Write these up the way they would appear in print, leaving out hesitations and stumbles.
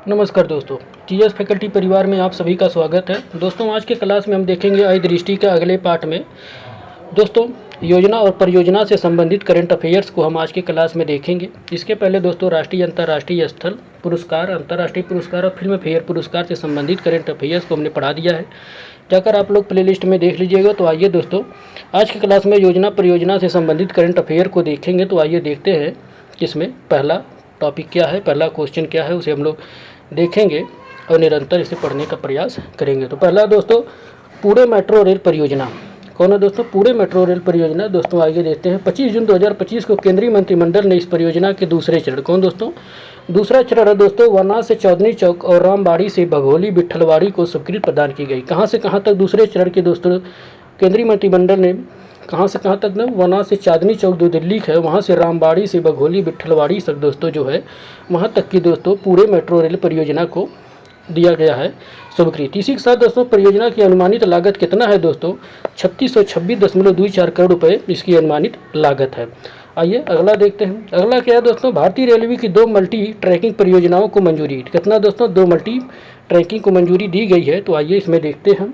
नमस्कार दोस्तों, TS faculty परिवार में आप सभी का स्वागत है। दोस्तों, आज के क्लास में हम देखेंगे आय दृष्टि के अगले पार्ट में। दोस्तों, योजना और परियोजना से संबंधित करंट अफेयर्स को हम आज के क्लास में देखेंगे। इसके पहले दोस्तों राष्ट्रीय अंतर्राष्ट्रीय स्थल पुरस्कार, अंतर्राष्ट्रीय पुरस्कार और फिल्म फेयर पुरस्कार से संबंधित करंट अफेयर्स को हमने पढ़ा दिया है। जाकर आप लोग प्लेलिस्ट में देख लीजिएगा। तो आइए दोस्तों, आज की क्लास में योजना परियोजना से संबंधित करंट अफेयर को देखेंगे। तो आइए देखते हैं इसमें पहला टॉपिक क्या है, पहला क्वेश्चन क्या है, उसे हम लोग देखेंगे और निरंतर इसे पढ़ने का प्रयास करेंगे। तो पहला दोस्तों, पुणे मेट्रो रेल परियोजना कौन है दोस्तों? पुणे मेट्रो रेल परियोजना। दोस्तों आगे देखते हैं, 25 जून 2025 को केंद्रीय मंत्रिमंडल ने इस परियोजना के दूसरे चरण, कौन दोस्तों? दूसरा चरण है दोस्तों, वरना से चांदनी चौक और रामबाड़ी से भगोली बिट्ठलवाड़ी को स्वीकृति प्रदान की गई। कहाँ से कहाँ तक दूसरे चरण के दोस्तों केंद्रीय मंत्रिमंडल ने कहाँ से कहाँ तक ना, वना से चांदनी चौक जो दिल्ली है, वहाँ से रामबाड़ी से भगोली बिट्ठलवाड़ी तक दोस्तों जो है वहाँ तक की दोस्तों पूरे मेट्रो रेल परियोजना को दिया गया है स्वीकृति। इसी के साथ दोस्तों परियोजना की अनुमानित लागत कितना है दोस्तों? 3626.24 करोड़ रुपये इसकी अनुमानित लागत है। आइए अगला देखते हैं। अगला क्या है दोस्तों? भारतीय रेलवे की 2 मल्टी ट्रैकिंग परियोजनाओं को मंजूरी। कितना दोस्तों? 2 मल्टी ट्रैकिंग को मंजूरी दी गई है। तो आइए इसमें देखते हैं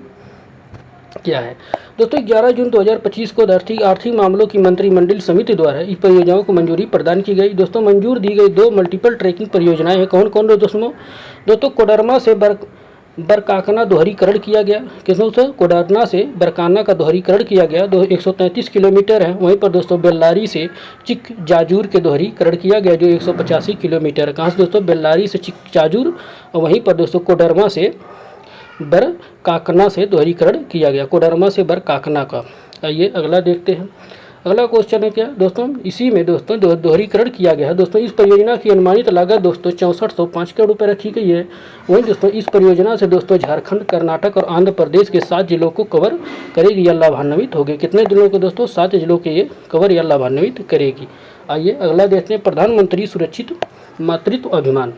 क्या है दोस्तों। 11 जून 2025 को आर्थिक मामलों की मंत्रिमंडल समिति द्वारा इस परियोजनाओं को मंजूरी प्रदान की गई। दोस्तों मंजूर दी गई 2 मल्टीपल ट्रैकिंग परियोजनाएं हैं। कौन कौन दोस्तों? कोडरमा से बरकाकाना दोहरीकरण किया गया। किसमें दोस्तों? कोडरमा से बरकाना का दोहरीकरण किया गया, 133 किलोमीटर है। वहीं पर दोस्तों बेल्लारी से चिक जाजूर के दोहरीकरण किया गया, जो 185 किलोमीटर है। कहाँ से दोस्तों? बेल्लारी से चिक जाजूर, और वहीं पर दोस्तों कोडरमा से बरकाकना से दोहरीकरण किया गया, कोडरमा से बरकाकना का। आइए अगला देखते हैं। अगला क्वेश्चन है क्या दोस्तों? इसी में दोस्तों दोहरीकरण किया गया है। दोस्तों इस परियोजना की अनुमानित लागत दोस्तों 6405 करोड़ रुपये रखी गई है। वहीं दोस्तों इस परियोजना से दोस्तों झारखंड, कर्नाटक और आंध्र प्रदेश के 7 जिलों को कवर करेगी या लाभान्वित होगी। कितने जिलों को दोस्तों? 7 जिलों के ये कवर या लाभान्वित करेगी। आइए अगला देखते हैं। प्रधानमंत्री सुरक्षित मातृत्व अभियान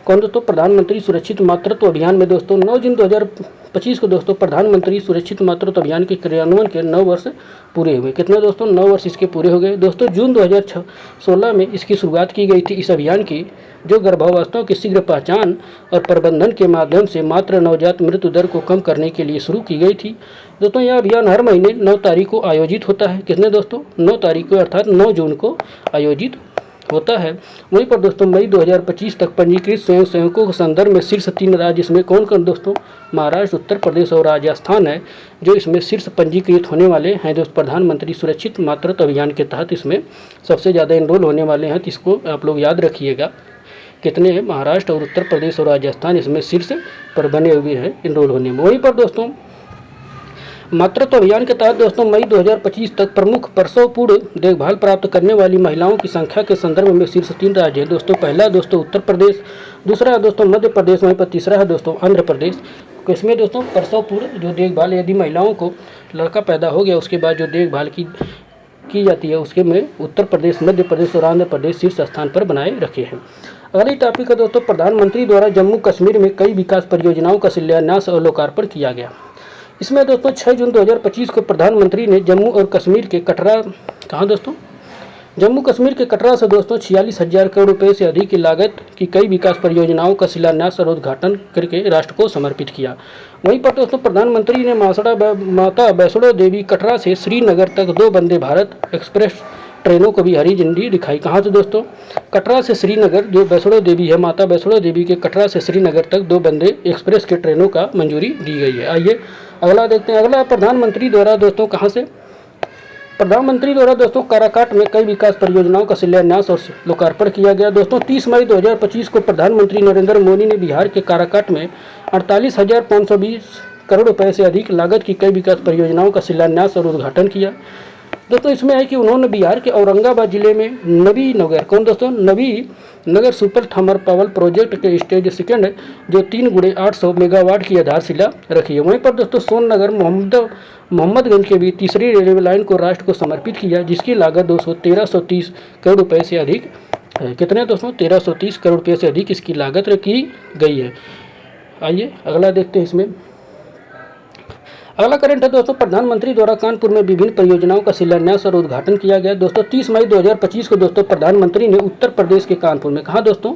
कौन दोस्तों? प्रधानमंत्री सुरक्षित मातृत्व अभियान में दोस्तों 9 जून 2025 को दोस्तों प्रधानमंत्री सुरक्षित मातृत्व अभियान के क्रियान्वयन के 9 वर्ष पूरे हुए। कितने दोस्तों? 9 वर्ष इसके पूरे हो गए। दोस्तों जून 2016 में इसकी शुरुआत की गई थी इस अभियान की, जो गर्भावस्थाओं की शीघ्र पहचान और प्रबंधन के माध्यम से मातृ नवजात मृत्यु दर को कम करने के लिए शुरू की गई थी। दोस्तों यह अभियान हर महीने 9 तारीख को आयोजित होता है। कितने दोस्तों? 9 तारीख को, अर्थात 9 जून को आयोजित होता है। वहीं पर दोस्तों मई 2025 तक पंजीकृत स्वयंसेवकों के संदर्भ में शीर्ष 3 राज्य इसमें कौन कौन दोस्तों? महाराष्ट्र, उत्तर प्रदेश और राजस्थान है जो इसमें शीर्ष पंजीकृत होने वाले हैं। दोस्तों प्रधानमंत्री सुरक्षित मातृत्व अभियान के तहत इसमें सबसे ज़्यादा एनरोल होने वाले हैं। तो इसको आप लोग याद रखिएगा, कितने हैं? महाराष्ट्र और उत्तर प्रदेश और राजस्थान इसमें शीर्ष पर बने हुए हैं एनरोल होने में। वहीं पर दोस्तों मातृत्व अभियान के तहत दोस्तों मई 2025 तक प्रमुख प्रसव पूर्व देखभाल प्राप्त करने वाली महिलाओं की संख्या के संदर्भ में शीर्ष 3 राज्य है दोस्तों। पहला दोस्तों उत्तर प्रदेश, दूसरा है दोस्तों मध्य प्रदेश, वहीं पर तीसरा है दोस्तों आंध्र प्रदेश। इसमें दोस्तों प्रसव पूर्व जो देखभाल, यदि महिलाओं को लड़का पैदा हो गया उसके बाद जो देखभाल की जाती है, उसके में उत्तर प्रदेश, मध्य प्रदेश और आंध्र प्रदेश शीर्ष स्थान पर बनाए रखे हैं। अगली टॉपिक है दोस्तों, प्रधानमंत्री द्वारा जम्मू कश्मीर में कई विकास परियोजनाओं का शिलान्यास और लोकार्पण किया गया। इसमें दोस्तों 6 जून 2025 को प्रधानमंत्री ने जम्मू और कश्मीर के कटरा, कहाँ दोस्तों? जम्मू कश्मीर के कटरा से दोस्तों 46,000 करोड़ रुपये से अधिक की लागत की कई विकास परियोजनाओं का शिलान्यास और उद्घाटन करके राष्ट्र को समर्पित किया। वहीं पर दोस्तों प्रधानमंत्री ने माता वैष्णो देवी कटरा से श्रीनगर तक 2 वंदे भारत एक्सप्रेस ट्रेनों को भी हरी झंडी दिखाई। कहाँ से दोस्तों? कटरा से श्रीनगर, जो वैष्णो देवी है, माता वैष्णो देवी के कटरा से श्रीनगर तक 2 वंदे एक्सप्रेस के ट्रेनों का मंजूरी दी गई है। आइए अगला देखते हैं। अगला प्रधानमंत्री द्वारा दोस्तों कहाँ से? प्रधानमंत्री द्वारा दोस्तों काराकाट में कई विकास परियोजनाओं का शिलान्यास और लोकार्पण किया गया। दोस्तों 30 मई 2025 को प्रधानमंत्री नरेंद्र मोदी ने बिहार के काराकाट में 48,520 करोड़ रुपए से अधिक लागत की कई विकास परियोजनाओं का शिलान्यास और उद्घाटन किया। दोस्तों इसमें है कि उन्होंने बिहार के औरंगाबाद जिले में नवी नगर, कौन दोस्तों? नवी नगर सुपर थर्मल पावर प्रोजेक्ट के स्टेज 2 जो 3x800 मेगावाट की आधारशिला रखी है। वहीं पर दोस्तों सोननगर मोहम्मदगंज के भी तीसरी रेलवे लाइन को राष्ट्र को समर्पित किया, जिसकी लागत 1330 करोड़ रुपये से अधिक है। कितने दोस्तों? 1330 करोड़ रुपये से अधिक इसकी लागत की गई है। आइए अगला देखते हैं। इसमें अगला करंट है दोस्तों, प्रधानमंत्री द्वारा कानपुर में विभिन्न परियोजनाओं का शिलान्यास और उद्घाटन किया गया। दोस्तों 30 मई 2025 को दोस्तों प्रधानमंत्री ने उत्तर प्रदेश के कानपुर में, कहा दोस्तों,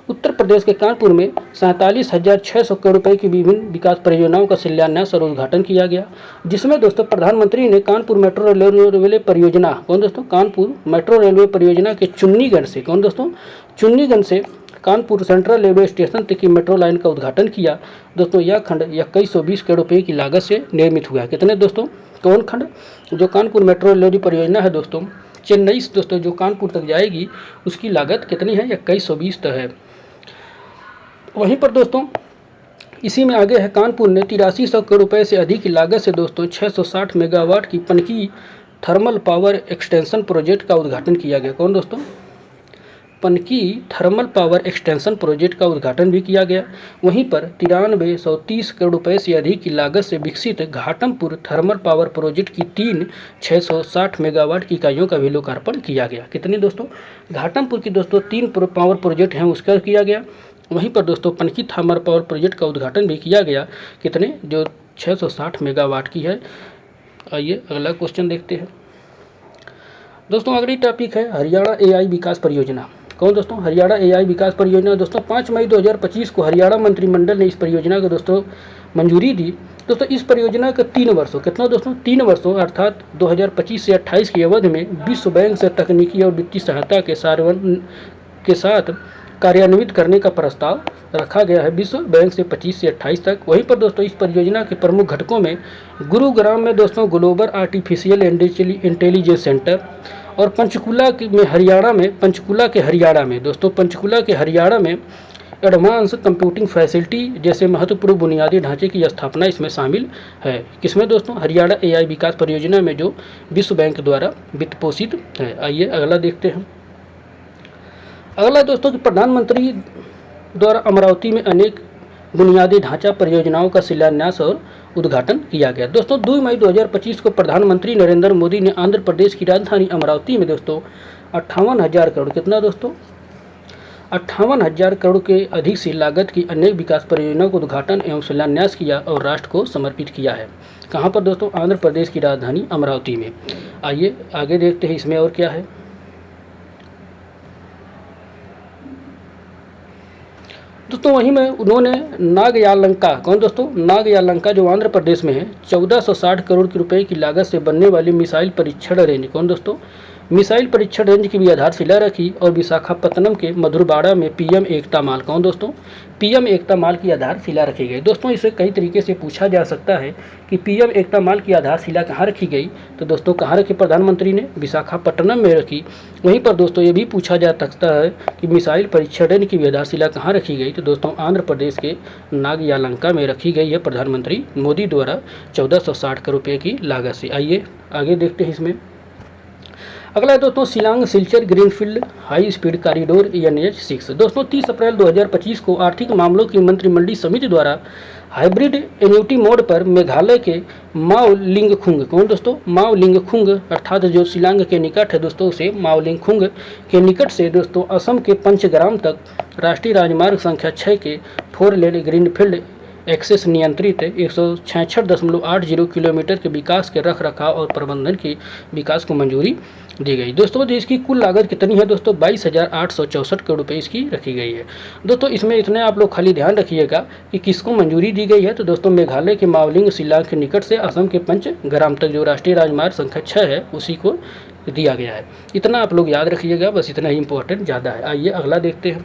उत्तर प्रदेश के कानपुर में 47,600 करोड़ रुपए की विभिन्न विकास परियोजनाओं का शिलान्यास और उद्घाटन किया गया, जिसमें दोस्तों प्रधानमंत्री ने कानपुर मेट्रो रेलवे परियोजना, कौन दोस्तों, कानपुर मेट्रो रेलवे परियोजना के चुन्नीगंज से, कौन दोस्तों, चुन्नीगंज से कानपुर सेंट्रल रेलवे स्टेशन तक की मेट्रो लाइन का उद्घाटन किया। दोस्तों यह खंड 2120 करोड़ रुपये की लागत से निर्मित हुआ है। कितने दोस्तों, कौन खंड, जो कानपुर मेट्रो रेलवे परियोजना है दोस्तों, चेन्नई से दोस्तों जो कानपुर तक जाएगी, उसकी लागत कितनी है, 2120 तक है। वहीं पर दोस्तों इसी में आगे है, कानपुर ने 8300 करोड़ रुपये से अधिक की लागत से दोस्तों 660 मेगावाट की Panki thermal power extension project का उद्घाटन किया गया। कौन दोस्तों, Panki thermal power extension project का उद्घाटन भी किया गया। वहीं पर 9330 करोड़ रुपये से अधिक की लागत से विकसित घाटमपुर थर्मल पावर प्रोजेक्ट की 3 660 मेगावाट की इकाइयों का भी लोकार्पण किया गया। कितनी दोस्तों, घाटमपुर की दोस्तों 3 पावर प्रोजेक्ट हैं, उसका किया गया। वहीं पर दोस्तों पनकी थर्मल पावर प्रोजेक्ट का उद्घाटन भी किया गया, कितने, जो 660 मेगावाट की है। आइए अगला क्वेश्चन देखते हैं दोस्तों। अगली टॉपिक है हरियाणा AI विकास परियोजना। कौन दोस्तों, हरियाणा AI विकास परियोजना। दोस्तों 5 मई 2025 को हरियाणा मंत्रिमंडल ने इस परियोजना को दोस्तों मंजूरी दी। दोस्तों इस परियोजना का 3 वर्षों, कितना दोस्तों, 3 वर्षों अर्थात 2025 से 28 की अवधि में विश्व बैंक से तकनीकी और वित्तीय सहायता के साथ कार्यान्वित करने का प्रस्ताव रखा गया है, विश्व बैंक से 25 से 28 तक। वहीं पर दोस्तों इस परियोजना के प्रमुख घटकों में गुरुग्राम में दोस्तों ग्लोबल आर्टिफिशियल इंटेलिजेंस सेंटर और पंचकुला के हरियाणा में एडवांस कंप्यूटिंग फैसिलिटी जैसे महत्वपूर्ण बुनियादी ढांचे की स्थापना इसमें शामिल है। किसमें दोस्तों, हरियाणा AI विकास परियोजना में, जो विश्व बैंक द्वारा वित्त पोषित है। आइए अगला देखते हैं। अगला दोस्तों कि प्रधानमंत्री द्वारा अमरावती में अनेक बुनियादी ढांचा परियोजनाओं का शिलान्यास और उद्घाटन किया गया। दोस्तों 2 मई 2025 को प्रधानमंत्री नरेंद्र मोदी ने आंध्र प्रदेश की राजधानी अमरावती में दोस्तों 58,000 करोड़, कितना दोस्तों, 58,000 करोड़ के अधिक से लागत की अनेक विकास परियोजनाओं को उद्घाटन एवं शिलान्यास किया और राष्ट्र को समर्पित किया है। कहाँ पर दोस्तों, आंध्र प्रदेश की राजधानी अमरावती में। आइए आगे देखते हैं इसमें और क्या है। दोस्तों वहीं में उन्होंने नागयालंका, कौन दोस्तों, नागयालंका जो आंध्र प्रदेश में है, 1460 करोड़ की रुपए की लागत से बनने वाली मिसाइल परीक्षण रेंज, कौन दोस्तों, मिसाइल परीक्षण रेंज की भी आधारशिला रखी। और विशाखापत्तनम के मधुरवाड़ा में PM एकता माल, कौन दोस्तों, PM एकता माल की आधारशिला रखी गई। दोस्तों इसे कई तरीके से पूछा जा सकता है कि PM एकता माल की आधारशिला कहाँ रखी गई, तो दोस्तों कहाँ रखी, प्रधानमंत्री ने विशाखापट्टनम में रखी। वहीं पर दोस्तों ये भी पूछा जा सकता है कि मिसाइल परीक्षण रेंज की भी आधारशिला कहाँ रखी गई, तो दोस्तों आंध्र प्रदेश के नागयालंका में रखी गई है प्रधानमंत्री मोदी द्वारा 1460 करोड़ रुपये की लागत से। आइए आगे देखते हैं इसमें। अगला है दोस्तों Shillong Silchar greenfield high speed corridor NH6। दोस्तों 30 अप्रैल 2025 को आर्थिक मामलों की मंत्रिमंडलीय समिति द्वारा हाइब्रिड एन्युटी मोड पर मेघालय के माओलिंगखुंग, कौन दोस्तों, माओलिंगखुंग अर्थात जो शिलांग के निकट है दोस्तों, उसे माओलिंगखुंग के निकट से दोस्तों असम के पंचग्राम तक राष्ट्रीय राजमार्ग संख्या 6 के 4 लेन ग्रीनफील्ड एक्सेस नियंत्रित 166.80 किलोमीटर के विकास के रखरखाव और प्रबंधन के विकास को मंजूरी दी गई। दोस्तों इसकी कुल लागत कितनी है दोस्तों, 22,864 करोड़ रुपये इसकी रखी गई है। दोस्तों इसमें इतने आप लोग खाली ध्यान रखिएगा कि किसको मंजूरी दी गई है, तो दोस्तों मेघालय के माओलिंग शिलांग के निकट से असम के पंचग्राम तक जो राष्ट्रीय राजमार्ग संख्या 6 है उसी को दिया गया है। इतना आप लोग याद रखिएगा, बस इतना ही इंपॉर्टेंट ज़्यादा है। आइए अगला देखते हैं।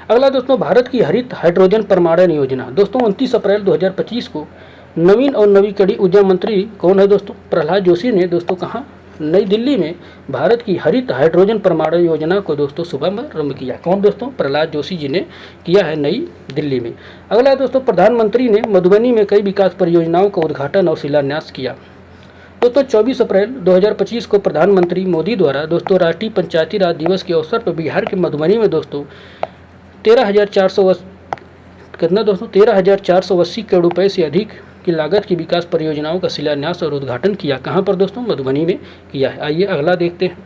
अगला दोस्तों भारत की हरित हाइड्रोजन परमाणु योजना। दोस्तों 29 अप्रैल 2025 को नवीन और नवीकरणीय ऊर्जा मंत्री कौन है दोस्तों, प्रहलाद जोशी ने दोस्तों कहाँ, नई दिल्ली में भारत की हरित हाइड्रोजन परमाणु योजना को दोस्तों शुभारंभ किया। कौन दोस्तों, प्रहलाद जोशी जी ने किया है नई दिल्ली में। अगला दोस्तों प्रधानमंत्री ने मधुबनी में कई विकास परियोजनाओं का उद्घाटन और शिलान्यास किया। दोस्तों 24 अप्रैल 2025 को प्रधानमंत्री मोदी द्वारा दोस्तों राष्ट्रीय पंचायती राज दिवस के अवसर पर बिहार के मधुबनी में दोस्तों 13,480 करोड़ रुपए से अधिक की लागत की विकास परियोजनाओं का शिलान्यास और उद्घाटन किया। कहां पर दोस्तों, मधुबनी में किया है। आइए अगला देखते हैं।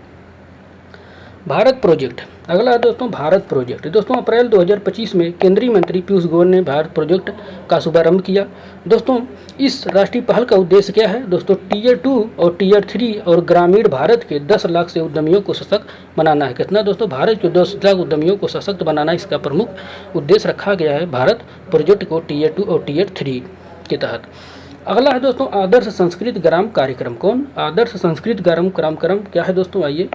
भारत प्रोजेक्ट, अगला है दोस्तों भारत प्रोजेक्ट। दोस्तों अप्रैल 2025 में केंद्रीय मंत्री पीयूष गोयल ने भारत प्रोजेक्ट का शुभारंभ किया। दोस्तों इस राष्ट्रीय पहल का उद्देश्य क्या है दोस्तों? टीयर 2 और टीयर 3 और ग्रामीण भारत के 10 लाख से उद्यमियों को सशक्त बनाना है। कितना दोस्तों? भारत के 10 लाख उद्यमियों को सशक्त बनाना इसका प्रमुख उद्देश्य रखा गया है भारत प्रोजेक्ट को टीयर 2 और टीयर 3 के तहत। अगला है दोस्तों आदर्श संस्कृत ग्राम कार्यक्रम। कौन? आदर्श संस्कृत ग्राम कार्यक्रम क्या है दोस्तों? आइए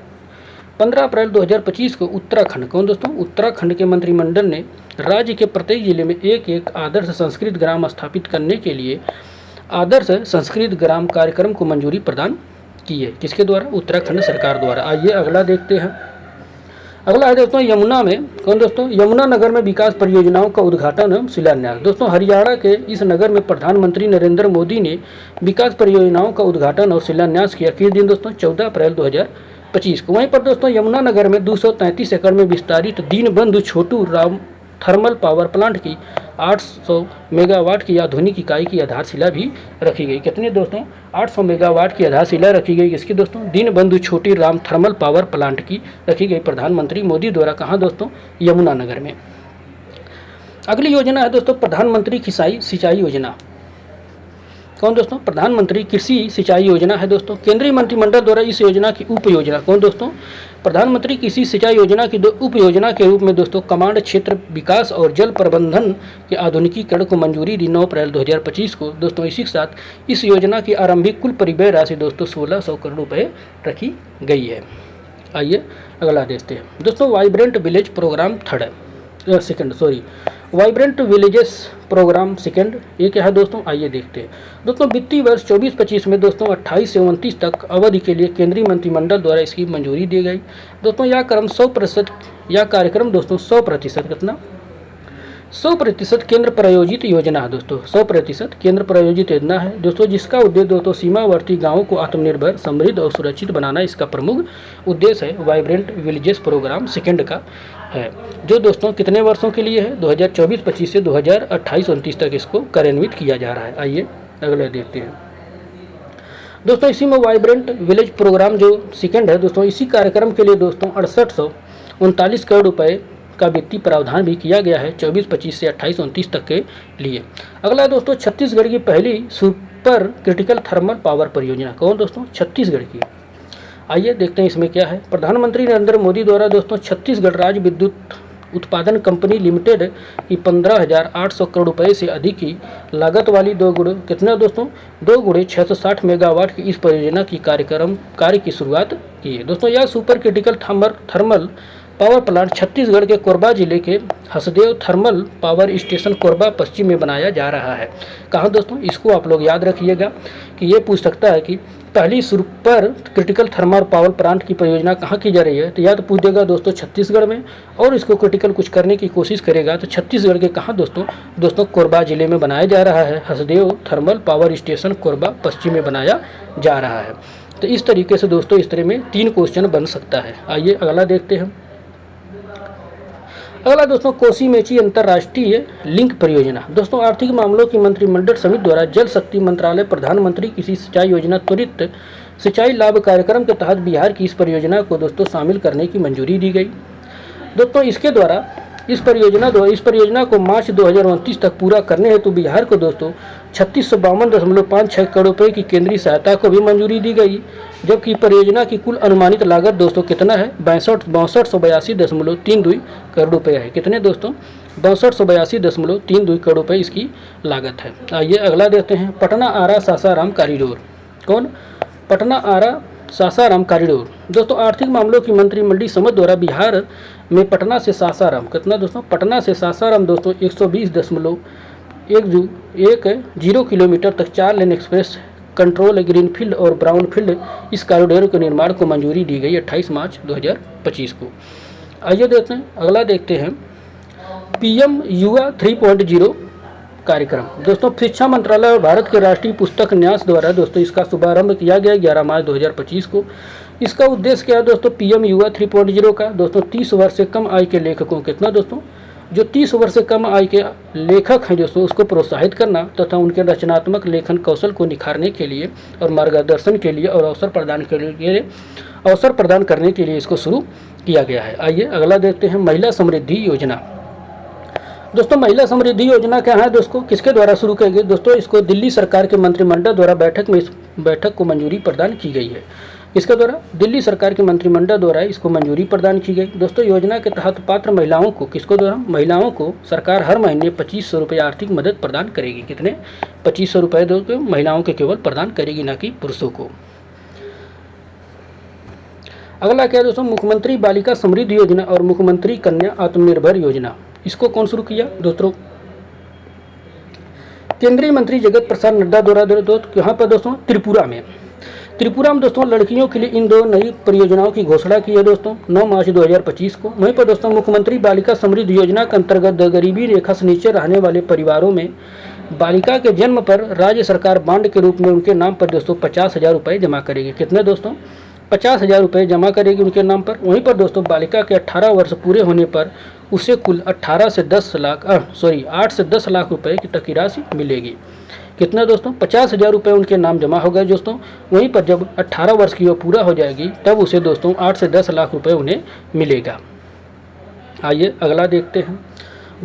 15 अप्रैल 2025 को उत्तराखंड, कौन दोस्तों? उत्तराखंड के मंत्रिमंडल ने राज्य के प्रत्येक जिले में एक आदर्श संस्कृत ग्राम स्थापित करने के लिए आदर्श संस्कृत ग्राम कार्यक्रम को मंजूरी प्रदान की है। किसके द्वारा? उत्तराखंड सरकार द्वारा। आइए अगला देखते हैं। अगला है दोस्तों यमुना में, कौन दोस्तों? यमुना नगर में विकास परियोजनाओं का उद्घाटन एवं शिलान्यास। दोस्तों हरियाणा के इस नगर में प्रधानमंत्री नरेंद्र मोदी ने विकास परियोजनाओं का उद्घाटन और शिलान्यास किया। किस दिन दोस्तों? 14 अप्रैल 2025 को। वहीं पर दोस्तों यमुना नगर में 233 एकड़ में विस्तारित Deenbandhu Chhotu Ram thermal power plant की 800 मेगावाट की आधुनिक इकाई की आधारशिला भी रखी गई। कितने दोस्तों? 800 मेगावाट की आधारशिला रखी गई। इसकी दोस्तों दीनबंधु छोटी राम थर्मल पावर प्लांट की रखी गई प्रधानमंत्री मोदी द्वारा। कहाँ दोस्तों? यमुना नगर में। अगली योजना है दोस्तों प्रधानमंत्री सिंचाई योजना। कौन दोस्तों? प्रधानमंत्री कृषि सिंचाई योजना है दोस्तों। केंद्रीय मंत्रिमंडल द्वारा इस योजना की उप योजना, कौन दोस्तों? प्रधानमंत्री कृषि सिंचाई योजना की उप योजना के रूप में दोस्तों कमांड क्षेत्र विकास और जल प्रबंधन के आधुनिकीकरण को मंजूरी दी 9 अप्रैल 2025 को। दोस्तों इसी के साथ इस योजना की आरंभिक कुल परिव्यय राशि दोस्तों 1600 करोड़ रुपए रखी गई है। आइए अगला देखते हैं दोस्तों vibrant village programme vibrant villages programme second, ये क्या है दोस्तों? आइए देखते हैं। दोस्तों वित्तीय वर्ष 24-25 में दोस्तों 28 से 29 तक अवधि के लिए केंद्रीय मंत्रिमंडल द्वारा इसकी मंजूरी दी गई। दोस्तों यह कार्यक्रम दोस्तों 100% कितना? 100% केंद्र प्रायोजित योजना है दोस्तों। 100% केंद्र प्रायोजित योजना है दोस्तों, जिसका उद्देश्य दोस्तों सीमावर्ती गाँवों को आत्मनिर्भर, समृद्ध और सुरक्षित बनाना इसका प्रमुख उद्देश्य है। वाइब्रेंट विलेजेस प्रोग्राम सेकंड का है, जो दोस्तों कितने वर्षों के लिए है? 2024-25 से 2028-29 तक इसको कार्यान्वित किया जा रहा है। आइए अगले देखते हैं दोस्तों। इसी में वाइब्रेंट विलेज प्रोग्राम जो सेकंड है दोस्तों, इसी कार्यक्रम के लिए दोस्तों 6839 करोड़ रुपए का वित्तीय प्रावधान भी किया गया है 24-25 से 28-29 तक के लिए। अगला दोस्तों छत्तीसगढ़ की पहली सुपर क्रिटिकल थर्मल पावर परियोजना। कौन दोस्तों? छत्तीसगढ़ की। आइए देखते हैं इसमें क्या है। प्रधानमंत्री नरेंद्र मोदी द्वारा दोस्तों छत्तीसगढ़ राज्य विद्युत उत्पादन कंपनी लिमिटेड की 15,800 करोड़ रुपए से अधिक की लागत वाली 2 गुणे 660 मेगावाट की इस परियोजना की कार्य की शुरुआत की है। दोस्तों यह super critical thermal power plant Chhattisgarh के कोरबा जिले के Hasdeo thermal power station Korba पश्चिम में बनाया जा रहा है। कहाँ दोस्तों? इसको आप लोग याद रखिएगा कि ये पूछ सकता है कि पहली super critical thermal power plant की परियोजना कहाँ की जा रही है, तो या तो पूछ देगा दोस्तों छत्तीसगढ़ में, और इसको क्रिटिकल कुछ करने की कोशिश करेगा तो छत्तीसगढ़ के कहाँ दोस्तों कोरबा जिले में बनाया जा रहा है। Hasdeo thermal power station Korba पश्चिम में बनाया जा रहा है। तो इस तरीके से दोस्तों इस तरह में 3 क्वेश्चन बन सकता है। आइए अगला देखते हैं। अगला दोस्तों कोसी मेची अंतर्राष्ट्रीय लिंक परियोजना। दोस्तों आर्थिक मामलों की मंत्रिमंडल समिति द्वारा जल शक्ति मंत्रालय प्रधानमंत्री कृषि सिंचाई योजना त्वरित सिंचाई लाभ कार्यक्रम के तहत बिहार की इस परियोजना को दोस्तों शामिल करने की मंजूरी दी गई। दोस्तों इसके द्वारा इस परियोजना को मार्च 2029 तक पूरा करने हेतु बिहार को दोस्तों 3652.56 करोड़ रुपए की केंद्रीय सहायता को भी मंजूरी दी गई, जबकि परियोजना की कुल अनुमानित लागत दोस्तों कितना है? 6282.32 करोड़ रुपए है। कितने दोस्तों? 6282.32 करोड़ रुपए इसकी लागत है। आइए अगला देखते हैं। पटना आरा सासाराम कॉरिडोर। कौन? पटना आरा सासाराम कॉरिडोर। दोस्तों आर्थिक मामलों की मंत्रिमंडलीय समिति द्वारा बिहार में पटना से सासाराम, कितना दोस्तों? पटना से सासाराम दोस्तों 120.10 किलोमीटर तक 4 लेन एक्सप्रेस कंट्रोल ग्रीनफील्ड और ब्राउनफील्ड इस कॉरिडोर के निर्माण को मंजूरी दी गई 28 मार्च 2025 को। आइए देखते हैं अगला देखते हैं PM युवा 3.0 कार्यक्रम। दोस्तों शिक्षा मंत्रालय और भारत के राष्ट्रीय पुस्तक न्यास द्वारा दोस्तों इसका शुभारंभ किया गया 11 मार्च 2025 को। इसका उद्देश्य क्या है दोस्तों? PM युवा 3.0 का दोस्तों 30 वर्ष से कम आयु के लेखकों, कितना दोस्तों? जो 30 वर्ष से कम आय के लेखक हैं दोस्तों उसको प्रोत्साहित करना तथा उनके रचनात्मक लेखन कौशल को निखारने के लिए और मार्गदर्शन के लिए और अवसर प्रदान करने के लिए इसको शुरू किया गया है। आइए अगला देखते हैं महिला समृद्धि योजना। दोस्तों महिला समृद्धि योजना क्या है दोस्तों, किसके द्वारा शुरू की गई दोस्तों, इसको दिल्ली सरकार के मंत्रिमंडल द्वारा बैठक को मंजूरी प्रदान की गई है। इसके द्वारा दिल्ली सरकार के मंत्रिमंडल द्वारा इसको मंजूरी प्रदान की गई। दोस्तों योजना के तहत पात्र महिलाओं को किसको द्वारा महिलाओं को सरकार हर महीने 2500 रुपये आर्थिक मदद प्रदान करेगी। कितने 2500 रुपये दोस्तों महिलाओं के केवल प्रदान करेगी, ना कि पुरुषों को। अगला क्या है दोस्तों, मुख्यमंत्री बालिका समृद्धि योजना और मुख्यमंत्री कन्या आत्मनिर्भर योजना। इसको कौन शुरू किया दोस्तों, केंद्रीय मंत्री जगत प्रसाद नड्डा द्वारा यहाँ पर दोस्तों त्रिपुरा में दोस्तों लड़कियों के लिए इन 2 नई परियोजनाओं की घोषणा की है दोस्तों 9 मार्च 2025 को। वहीं पर दोस्तों मुख्यमंत्री बालिका समृद्धि योजना के अंतर्गत गरीबी रेखा से नीचे रहने वाले परिवारों में बालिका के जन्म पर राज्य सरकार बांड के रूप में उनके नाम पर दोस्तों 50,000 रुपये जमा करेगी। कितने दोस्तों 50,000 रुपये जमा करेगी उनके नाम पर। वहीं पर दोस्तों बालिका के 18 वर्ष पूरे होने पर उसे कुल 8 से 10 लाख रुपए की तक की राशि मिलेगी। कितना दोस्तों 50,000 रुपये उनके नाम जमा हो गए दोस्तों। वहीं पर जब 18 वर्ष की वो पूरा हो जाएगी तब उसे दोस्तों 8 से 10 लाख रुपए उन्हें मिलेगा। आइए अगला देखते हैं,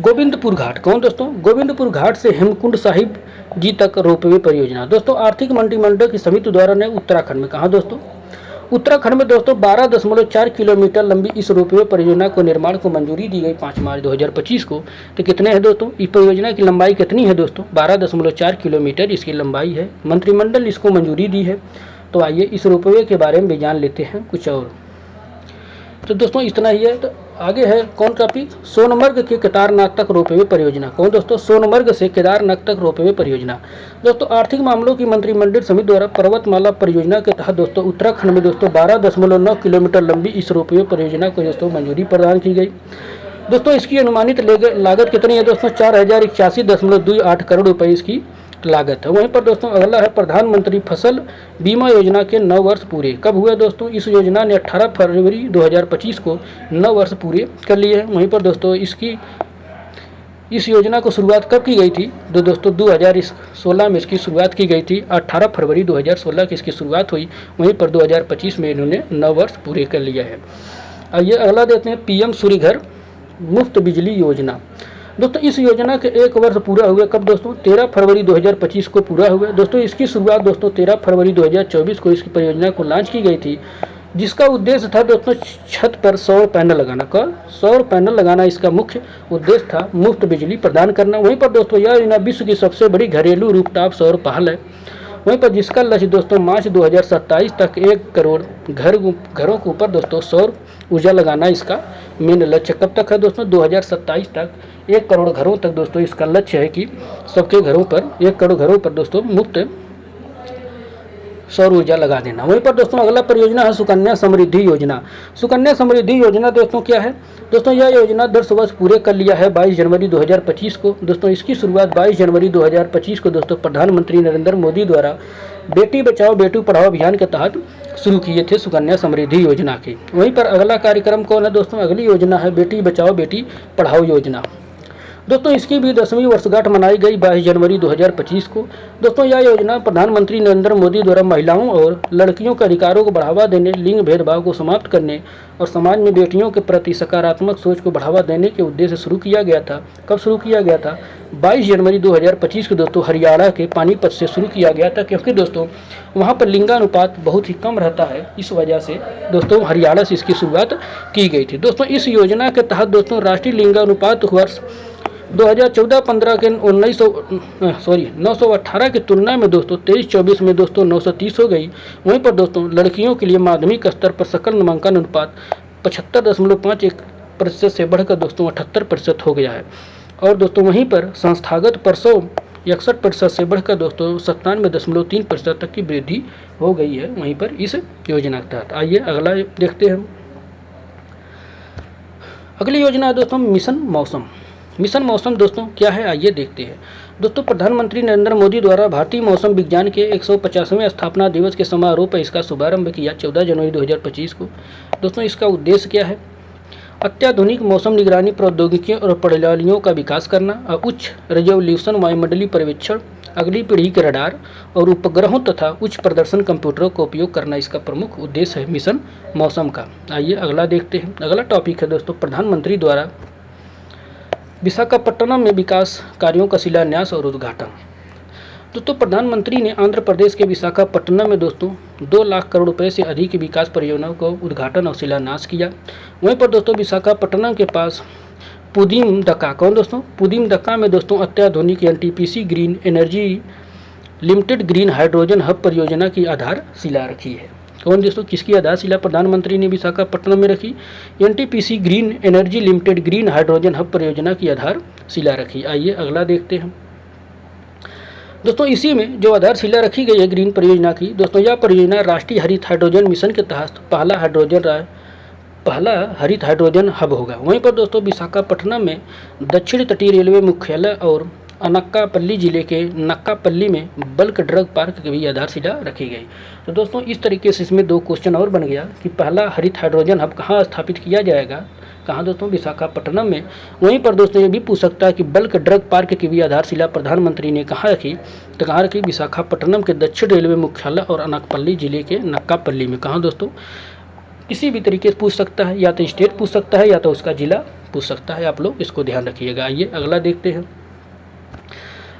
गोविंदपुर घाट। कौन दोस्तों, गोविंदपुर घाट से हेमकुंड साहिब जी तक रोपवे परियोजना। दोस्तों आर्थिक मंत्रिमंडल की समिति द्वारा ने उत्तराखंड में, कहाँ दोस्तों, उत्तराखंड में दोस्तों 12.4 किलोमीटर लंबी इस रोपवे परियोजना को निर्माण को मंजूरी दी गई 5 मार्च 2025 को। तो कितने हैं दोस्तों, इस परियोजना की लंबाई कितनी है दोस्तों, 12.4 किलोमीटर इसकी लंबाई है। मंत्रिमंडल इसको मंजूरी दी है। तो आइए इस रोपवे के बारे में भी जान लेते हैं कुछ और। तो दोस्तों इतना ही है। तो आगे है कौन टॉपिक, सोनमर्ग के केदारनाथ तक रोपवे परियोजना। कौन दोस्तों, सोनमर्ग से केदारनाथ तक रोपवे परियोजना। दोस्तों आर्थिक मामलों की मंत्रिमंडल समिति द्वारा पर्वतमाला परियोजना के तहत दोस्तों उत्तराखंड में दोस्तों 12.9 किलोमीटर लंबी इस रोपवे परियोजना को दोस्तों मंजूरी प्रदान की गई। दोस्तों इसकी अनुमानित लागत कितनी है दोस्तों, 4081.28 करोड़ रुपये इसकी लागत है। वहीं पर दोस्तों अगला है प्रधानमंत्री फसल बीमा योजना के 9 वर्ष पूरे। कब हुए दोस्तों, इस योजना ने 18 फरवरी 2025 को 9 वर्ष पूरे कर लिए हैं। वहीं पर दोस्तों इस योजना को शुरुआत कब की गई थी, दोस्तों 2016 में इसकी शुरुआत की गई थी। 18 फरवरी 2016 की इसकी शुरुआत हुई। वहीं पर 2025 में इन्होंने 9 वर्ष पूरे कर लिया है। आइए अगला देखते हैं, पीएम सूर्य घर मुफ्त बिजली योजना। दोस्तों इस योजना के 1 वर्ष पूरा हुआ कब दोस्तों, 13 फरवरी 2025 को पूरा हुआ। दोस्तों इसकी शुरुआत दोस्तों 13 फरवरी 2024 को इसकी परियोजना को लॉन्च की गई थी, जिसका उद्देश्य था दोस्तों छत पर सौर पैनल लगाना। का सौर पैनल लगाना इसका मुख्य उद्देश्य था, मुफ्त बिजली प्रदान करना। वहीं पर दोस्तों यह योजना विश्व की सबसे बड़ी घरेलू रूफटॉप सौर पहल है। वहीं पर जिसका लक्ष्य दोस्तों मार्च 2027 तक 1 करोड़ घरों के ऊपर दोस्तों सौर ऊर्जा लगाना इसका मेन लक्ष्य। कब तक है दोस्तों, 2027 तक 1 करोड़ घरों तक दोस्तों इसका लक्ष्य है कि सबके घरों पर 1 करोड़ घरों पर दोस्तों मुफ्त सौर ऊर्जा लगा देना। वहीं पर दोस्तों अगला परियोजना है सुकन्या समृद्धि योजना। सुकन्या समृद्धि योजना दोस्तों क्या है दोस्तों, यह योजना 10 वर्ष पूरे कर लिया है 22 जनवरी 2025 को। दोस्तों इसकी शुरुआत 22 जनवरी 2025 को दोस्तों प्रधानमंत्री नरेंद्र मोदी द्वारा बेटी बचाओ बेटी पढ़ाओ अभियान के तहत शुरू किए थे सुकन्या समृद्धि योजना के। वहीं पर अगला कार्यक्रम कौन है दोस्तों, अगली योजना है बेटी बचाओ बेटी पढ़ाओ योजना। दोस्तों इसकी भी 10वीं वर्षगांठ मनाई गई 22 जनवरी 2025 को। दोस्तों यह योजना प्रधानमंत्री नरेंद्र मोदी द्वारा महिलाओं और लड़कियों के अधिकारों को बढ़ावा देने, लिंग भेदभाव को समाप्त करने और समाज में बेटियों के प्रति सकारात्मक सोच को बढ़ावा देने के उद्देश्य से शुरू किया गया था। कब शुरू किया गया था, 22 जनवरी 2025 को दोस्तों हरियाणा के पानीपत से शुरू किया गया था, क्योंकि दोस्तों वहाँ पर लिंगानुपात बहुत ही कम रहता है। इस वजह से दोस्तों हरियाणा से इसकी शुरुआत की गई थी। दोस्तों इस योजना के तहत दोस्तों राष्ट्रीय लिंगानुपात वर्ष 2014-15 के 918 की तुलना में दोस्तों 23-24 में दोस्तों 930 हो गई। वहीं पर दोस्तों लड़कियों के लिए माध्यमिक स्तर पर सकल नामांकन अनुपात 75.51% से बढ़कर दोस्तों 78% हो गया है। और दोस्तों वहीं पर संस्थागत प्रसव 61% से बढ़कर दोस्तों 97.3% तक की वृद्धि हो गई है वहीं पर इस योजना के तहत। आइए अगला देखते हैं। अगली योजना है दोस्तों मिशन मौसम। मिशन मौसम दोस्तों क्या है, आइए देखते हैं। दोस्तों प्रधानमंत्री नरेंद्र मोदी द्वारा भारतीय मौसम विज्ञान के 150वें स्थापना दिवस के समारोह पर इसका शुभारंभ किया 14 जनवरी 2025 को। दोस्तों इसका उद्देश्य क्या है, अत्याधुनिक मौसम निगरानी प्रौद्योगिकियों और प्रणालियों का विकास करना और उच्च रेजोल्यूशन वायुमंडलीय पर्यवेक्षण, अगली पीढ़ी के रडार और उपग्रहों तथा उच्च प्रदर्शन कंप्यूटरों का उपयोग करना इसका प्रमुख उद्देश्य है मिशन मौसम का। आइए अगला देखते हैं। अगला टॉपिक है दोस्तों प्रधानमंत्री द्वारा विशाखापट्टनम में विकास कार्यों का शिलान्यास और उद्घाटन। दोस्तों प्रधानमंत्री ने आंध्र प्रदेश के विशाखापट्टनम में दोस्तों 2 लाख करोड़ रुपए से अधिक की विकास परियोजनाओं को उद्घाटन और शिलान्यास किया। वहीं पर दोस्तों विशाखापट्टनम के पास पुदीमदक्का, कौन दोस्तों, पुदीमदक्का में दोस्तों अत्याधुनिक NTPC green energy limited green hydrogen hub परियोजना की आधारशिला रखी है। कौन दोस्तों, किसकी आधारशिला प्रधानमंत्री ने विशाखापट्टनम में रखी? NTPC green energy limited green hydrogen hub परियोजना की आधारशिला रखी। आइए अगला देखते हैं दोस्तों। इसी में जो आधारशिला रखी गई है ग्रीन परियोजना की दोस्तों, यह परियोजना राष्ट्रीय हरित हाइड्रोजन मिशन के तहत पहला हरित हाइड्रोजन हब होगा। वहीं पर दोस्तों विशाखापट्टनम में दक्षिण तटीय रेलवे मुख्यालय और अनक्कापल्ली जिले के नक्कापल्ली में बल्क ड्रग पार्क की भी आधारशिला रखी गई। तो दोस्तों इस तरीके से इसमें 2 क्वेश्चन और बन गया कि पहला हरित हाइड्रोजन हब कहाँ स्थापित किया जाएगा, कहाँ दोस्तों, विशाखापट्टनम में। वहीं पर दोस्तों ये भी पूछ सकता है कि बल्क ड्रग पार्क की भी आधारशिला प्रधानमंत्री ने कहाँ रखी, तो कहाँ रखी? विशाखापट्टनम के दक्षिण रेलवे मुख्यालय और अनक्कापल्ली जिले के नक्कापल्ली में। कहाँ दोस्तों, किसी भी तरीके से पूछ सकता है, या तो स्टेट पूछ सकता है या तो उसका जिला पूछ सकता है। आप लोग इसको ध्यान रखिएगा। आइए अगला देखते हैं।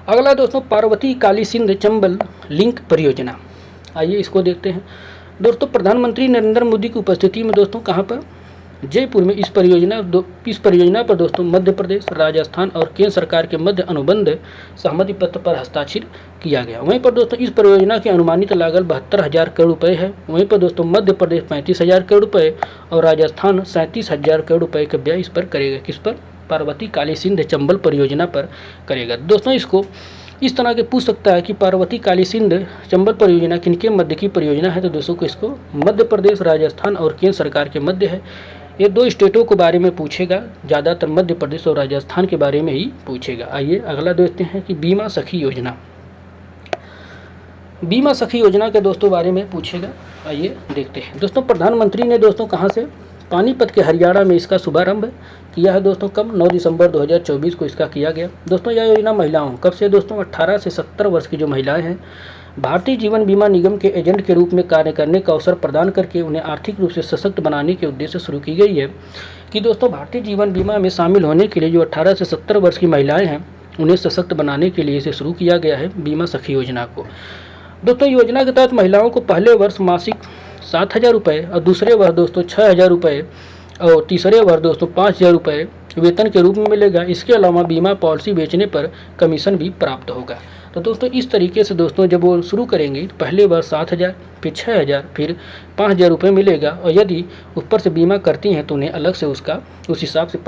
अगला दोस्तों पार्वती काली सिंध चंबल लिंक परियोजना। आइए इसको देखते हैं दोस्तों। प्रधानमंत्री नरेंद्र मोदी की उपस्थिति में दोस्तों कहाँ पर? जयपुर में इस परियोजना पर दोस्तों मध्य प्रदेश, राजस्थान और केंद्र सरकार के मध्य अनुबंध सहमति पत्र पर हस्ताक्षर किया गया। वहीं पर दोस्तों इस परियोजना की अनुमानित लागत 72,000 करोड़ रुपए है। वहीं पर दोस्तों मध्य प्रदेश 35,000 करोड़ रुपए और राजस्थान 37,000 करोड़ रुपए का व्यय इस पर करेगा। किस पर? पार्वती काली सिंध चंबल परियोजना पर करेगा। दोस्तों इसको इस तरह के पूछ सकता है कि पार्वती काली सिंध चंबल परियोजना किनके मध्य की परियोजना है, तो दोस्तों को इसको मध्य प्रदेश, राजस्थान और केंद्र सरकार के मध्य है। ये 2 स्टेटों के बारे में पूछेगा, ज़्यादातर मध्य प्रदेश और राजस्थान के बारे में ही पूछेगा। आइए अगला देखते हैं कि बीमा सखी योजना। बीमा सखी योजना के दोस्तों बारे में पूछेगा। आइए देखते हैं दोस्तों। प्रधानमंत्री ने दोस्तों कहाँ से? पानीपत के हरियाणा में इसका शुभारंभ किया है दोस्तों। कब? 9 दिसंबर 2024 को इसका किया गया। दोस्तों यह योजना महिलाओं, कब से दोस्तों? 18 से 70 वर्ष की जो महिलाएं हैं, भारतीय जीवन बीमा निगम के एजेंट के रूप में कार्य करने का अवसर प्रदान करके उन्हें आर्थिक रूप से सशक्त बनाने के उद्देश्य से शुरू की गई है। कि दोस्तों भारतीय जीवन बीमा में शामिल होने के लिए जो 18 से 70 वर्ष की महिलाएं हैं, उन्हें सशक्त बनाने के लिए इसे शुरू किया गया है बीमा सखी योजना को। दोस्तों योजना के तहत महिलाओं को पहले वर्ष मासिक 7,000 रुपये और दूसरे वर्ष दोस्तों 6,000 रुपये और तीसरे वर्ष दोस्तों 5,000 रुपये वेतन के रूप में मिलेगा। इसके अलावा बीमा पॉलिसी बेचने पर कमीशन भी प्राप्त होगा। तो दोस्तों इस तरीके से दोस्तों जब वो शुरू करेंगे तो पहले वर्ष 7,000, फिर 6,000, फिर 5,000 रुपये मिलेगा। और यदि ऊपर से बीमा करती हैं तो उन्हें अलग से उसका उस हिसाब से